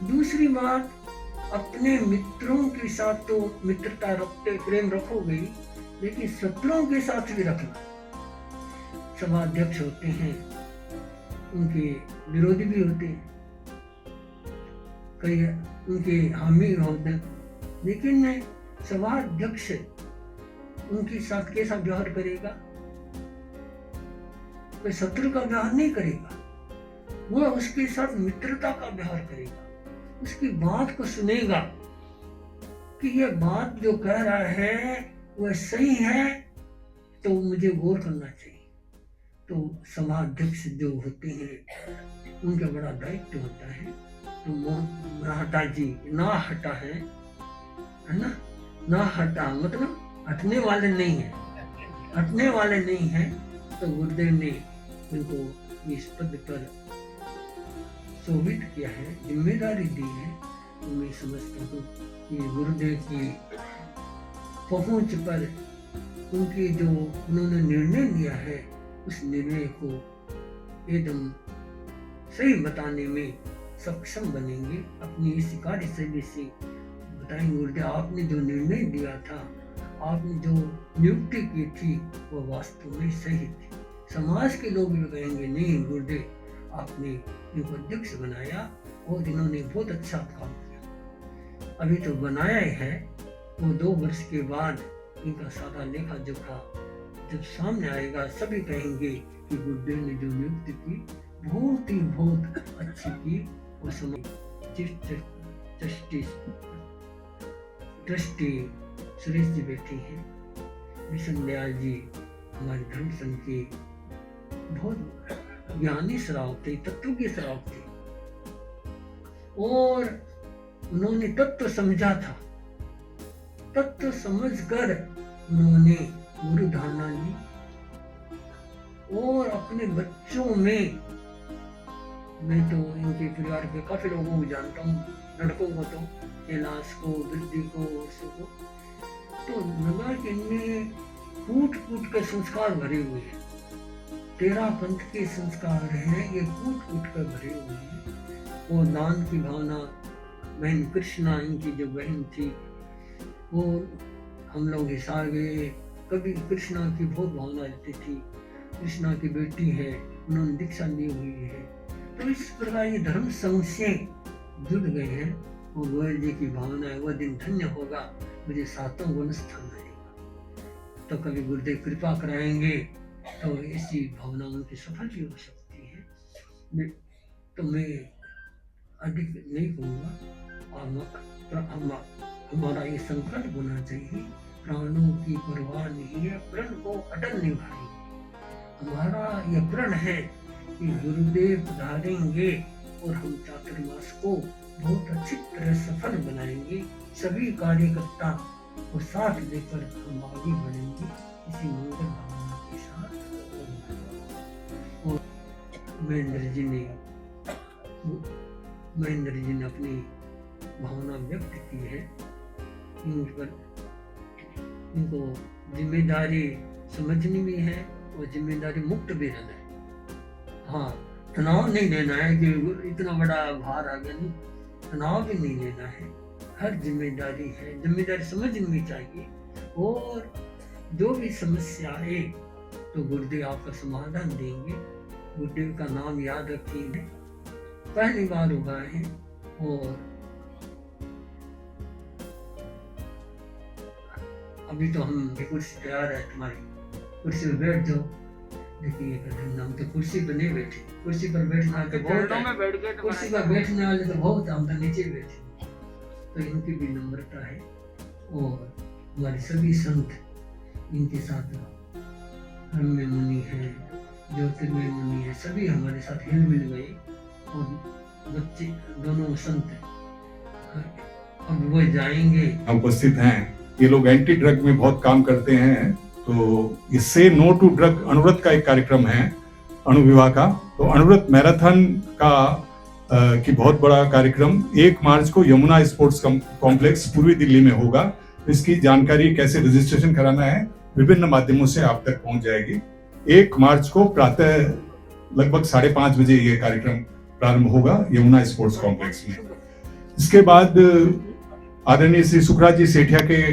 दूसरी बात, अपने मित्रों के साथ तो मित्रता रखते, प्रेम रखोगे, लेकिन शत्रुओं के साथ भी रखना। सभा अध्यक्ष होते हैं, उनके विरोधी भी होते हैं, कई उनके हामी होते हैं, लेकिन सभा अध्यक्ष उनके साथ कैसा व्यवहार करेगा? कोई शत्रु का व्यवहार नहीं करेगा, वह उसके साथ मित्रता का व्यवहार करेगा, उसकी बात को सुनेगा कि यह बात जो कह रहा है वह सही है, तो मुझे गौर करना चाहिए। तो सभा अध्यक्ष जो होते हैं उनका बड़ा दायित्व होता है। तो मराठा जी ना हटा है ना, ना हटा मतलब हटने वाले नहीं है, हटने वाले नहीं है। तो गुरुदेव ने उनको इस पद पर शोभित किया है, जिम्मेदारी दी है। तो मैं समझता हूँ कि गुरुदेव की पहुंच पर उनकी जो उन्होंने निर्णय लिया है, उस निर्णय को एकदम सही बताने में सक्षम बनेंगे। अपनी इस कार्यशैली से बताएंगे, गुरुदेव आपने जो निर्णय दिया था, आपने जो नियुक्ति की थी, वो वास्तव में सही थी। समाज के लोग भी कहेंगे नहीं गुरुदेव आपने इनको अध्यक्ष बनाया और इन्होंने बहुत अच्छा काम किया। अभी तो बनाया ही है, वो 2 वर्ष के बाद इनका सारा लेखा जोखा जब सामने आएगा, सभी कहेंगे कि गुरुदेव ने जो नियुक्ति की बहुत अच्छी की। और समय ट्रस्टी सुरेश जी बैठे हैं, विष्णु दयाल जी हमारे धर्म संघ के बहुत ज्ञानी श्रावक थे, तत्वज्ञ श्रावक थे, और उन्होंने तत्व समझा था। तत्व समझकर उन्होंने गुरु धारणा ली और अपने बच्चों में, मैं तो इनके परिवार के काफी लोगों को जानता हूँ, लड़कों को तो, कैलाश को, वृद्धि को, को, तो लगा कि इनमें कूट कर संस्कार भरे हुए हैं। 13 पंथ के संस्कार हैं, ये कूट कर भरे हुए हैं। वो दान की भावना, बहन कृष्णा इनकी जो बहन थी, वो हम लोग हिसार गए, कभी कृष्णा की बहुत भावना रहती थी। कृष्णा की बेटी है, उन्होंने दीक्षा ली हुई है। तो इस प्रकार ये धर्म संघ से जुड़ गए हैं। वो गोयल जी की भावना है, वह दिन धन्य होगा, मुझे 7वां गुण स्थान आएगा। तो कभी गुरुदेव कृपा कराएंगे तो ऐसी भावना उनकी सफल भी हो सकती है। तो मैं अधिक नहीं कहूँगा, हमारा ये संकल्प होना चाहिए, प्राणों की परवाह नहीं है, प्रण को अटल निभाएंगे। हमारा यह प्रण है कि गुरुदेव पधारेंगे और हम चातुर्मास को बहुत अच्छी तरह सफल बनाएंगे। सभी कार्यकर्ता को साथ लेकर हम आगे बढ़ेंगे इसी मंगल भावना के साथ। और महेंद्र जी ने अपनी भावना व्यक्त की है। इनको जिम्मेदारी समझनी भी है और जिम्मेदारी मुक्त भी रहना है। हाँ, तनाव नहीं लेना है कि इतना बड़ा भार आ गया, नहीं, तनाव भी नहीं लेना है। हर जिम्मेदारी है, जिम्मेदारी समझनी भी चाहिए। और जो भी समस्या आए तो गुरुदेव आपका समाधान देंगे। गुरुदेव का नाम याद रखेंगे, पहली बार हुआ है। और अभी तो हम कुर्सी तैयार है, तुम्हारी कुर्सी पर बैठ जाओ। देखिए हम तो कुर्सी पर नहीं बैठे, कुर्सी पर बैठना तो बहुत है, कुर्सी पर बैठने वाले तो बहुत, हम तो नीचे बैठे। तो इनकी भी नम्रता है। और हमारे सभी संत इनके साथ, ब्रह्म मुनि है, ज्योतिर्मय मुनि है, सभी हमारे साथ हिल मिल गए। और बच्चे दोनों संत अब वो जाएंगे।
उपस्थित हैं, ये लोग एंटी ड्रग में बहुत काम करते हैं, तो इससे नो टू ड्रग अणुव्रत का एक कार्यक्रम है अणु विवाह का। तो अणुव्रत मैराथन का की बहुत बड़ा कार्यक्रम 1 मार्च को यमुना स्पोर्ट्स कॉम्प्लेक्स पूर्वी दिल्ली में होगा। इसकी जानकारी कैसे रजिस्ट्रेशन कराना है विभिन्न माध्यमों से आप तक पहुंच जाएगी। 1 मार्च को प्रातः लगभग 5:30 बजे ये कार्यक्रम प्रारंभ होगा यमुना स्पोर्ट्स कॉम्प्लेक्स में। इसके बाद आदरणीय श्री सुखराज जी सेठिया के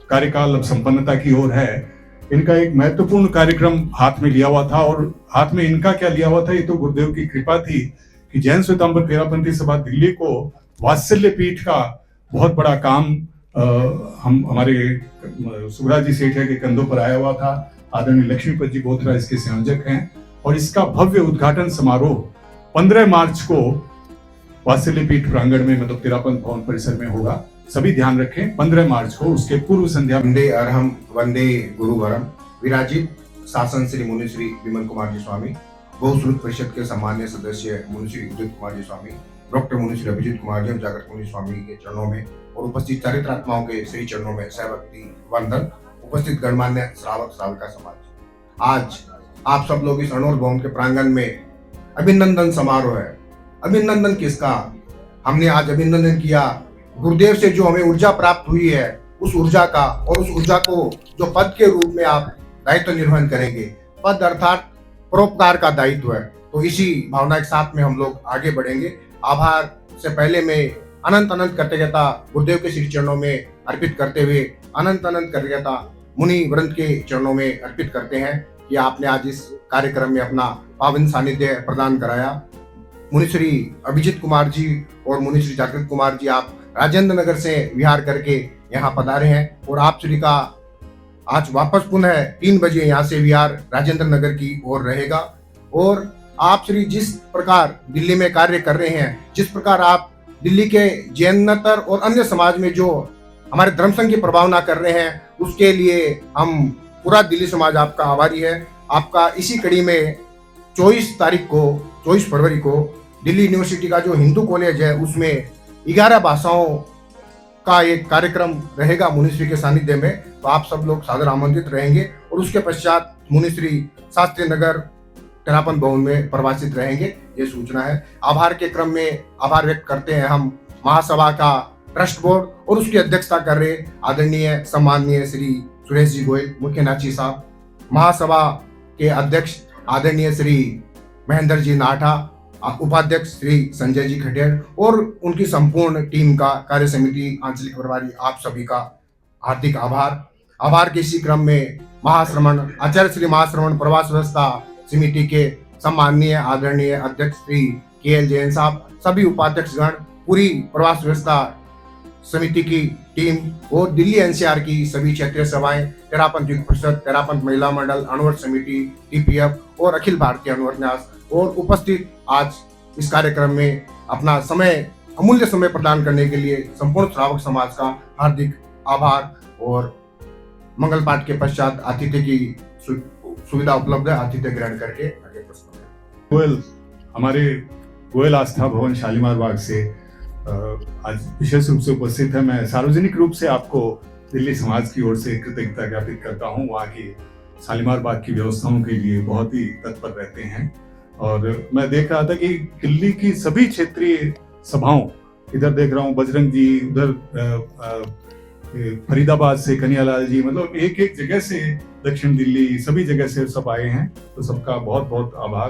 कार्यकाल अब संपन्नता की ओर है। इनका एक महत्वपूर्ण कार्यक्रम हाथ में लिया हुआ था, और हाथ में इनका क्या लिया हुआ था, ये तो गुरुदेव की कृपा थी कि जैन श्वेतांबर तेरापंथी सभा दिल्ली को वात्सल्य पीठ का बहुत बड़ा काम हमारे सुखराज जी सेठिया के कंधों पर आया हुआ था। आदरणीय लक्ष्मीपत जी बोथरा इसके संयोजक हैं, और इसका भव्य उद्घाटन समारोह 15 मार्च को वात्सल्य पीठ प्रांगण में मतलब तेरापंथ भवन परिसर में होगा। सभी ध्यान रखें 15 मार्च को, उसके पूर्व संध्या
वंदे अरहम वंदे गुरुवरम विराजित शासन श्री मुनि श्री विमल कुमार जी स्वामी, बहुश्रुत परिषद के सम्मान्य सदस्य मुनि श्री उदित कुमार जी स्वामी, डॉक्टर मुनि श्री अभिजीत कुमार जी जागृत मुनि स्वामी के चरणों में और उपस्थित चारित्रात्माओं के श्री चरणों में सहभक्ति वंदन। उपस्थित गणमान्य श्रावक श्राविका समाज, आज आप सब लोग इस अणोर भवन के प्रांगण में अभिनंदन समारोह है। अभिनंदन किसका? हमने आज अभिनंदन किया गुरुदेव से जो हमें ऊर्जा प्राप्त हुई है उस ऊर्जा का, और उस ऊर्जा को जो पद के रूप में आप दायित्व निर्वहन करेंगे। पद अर्थात परोपकार का दायित्व है, तो इसी भावना के साथ में हम लोग आगे बढ़ेंगे। आभार से पहले मैं अनंत अनंत कृतज्ञता गुरुदेव के श्री चरणों में अर्पित करते हुए अनंत अनंत कृतज्ञता मुनि वृंद के चरणों में अर्पित करते हैं कि आपने आज इस कार्यक्रम में अपना पावन सानिध्य प्रदान कराया। मुनि श्री अभिजीत कुमार जी और मुनि श्री जागृत कुमार जी आप राजेंद्र नगर से विहार करके यहाँ पधारे हैं, और आप श्री का आज वापस पुनः 3 बजे यहाँ से विहार राजेंद्र नगर की ओर रहेगा। और आप श्री जिस प्रकार दिल्ली में कार्य कर रहे हैं, जिस प्रकार आप दिल्ली के जैनतर और अन्य समाज में जो हमारे धर्म संघ की प्रभावना कर रहे हैं, उसके लिए हम पूरा दिल्ली समाज आपका आभारी है। आपका इसी कड़ी में 24 फरवरी को दिल्ली यूनिवर्सिटी का जो हिंदू कॉलेज है उसमें 11 भाषाओं का एक कार्यक्रम रहेगा मुनिश्री के सानिध्य में, तो आप सब लोग सादर आमंत्रित रहेंगे। और उसके पश्चात मुनिश्री शास्त्री नगर तेरापंथ भवन में प्रवासित रहेंगे, ये सूचना है। आभार के क्रम में आभार व्यक्त करते हैं हम महासभा का ट्रस्ट बोर्ड और उसकी अध्यक्षता कर रहे आदरणीय सम्माननीय श्री सुरेश जी गोयल मुख्य नाची साहब, महासभा के अध्यक्ष आदरणीय श्री महेंद्र जी नाठा, उपाध्यक्ष श्री संजय जी खटेर और उनकी संपूर्ण टीम का कार्य समिति आंचलिक प्रभारी, आप सभी का हार्दिक आभार। आभार के इसी क्रम में महाश्रमण आचार्य श्री महाश्रमण प्रवास व्यवस्था समिति के सम्माननीय आदरणीय अध्यक्ष श्री KL जैन साहब, सभी उपाध्यक्षगण, पूरी प्रवास व्यवस्था समिति की टीम और दिल्ली NCR की सभी क्षेत्रीय सभाएं, तेरापंथ युग परिषद, तेरापंथ महिला मंडल, अणुव्रत समिति, TPF और अखिल भारतीय अणुव्रत न्यास, और उपस्थित आज इस कार्यक्रम में अपना समय अमूल्य समय प्रदान करने के लिए संपूर्ण श्रावक समाज का हार्दिक आभार। और मंगल पाठ के पश्चात आतिथ्य की सुविधा उपलब्ध है, आतिथ्य ग्रहण करके आगे प्रश्न करें।
गोयल, हमारे गोयल आस्था भवन शालीमार बाग से आज विशेष रूप से उपस्थित है। मैं सार्वजनिक रूप से आपको दिल्ली समाज की ओर से कृतज्ञता ज्ञापित करता हूँ। वहाँ की शालीमार बाग की व्यवस्थाओं के लिए बहुत ही तत्पर रहते हैं, और मैं देख रहा था कि दिल्ली की सभी क्षेत्रीय सभाओं, इधर देख रहा हूँ बजरंग जी, उधर फरीदाबाद से कन्हैयालाल जी, मतलब एक एक जगह से, दक्षिण दिल्ली, सभी जगह से सब आए हैं, तो सबका बहुत बहुत आभार।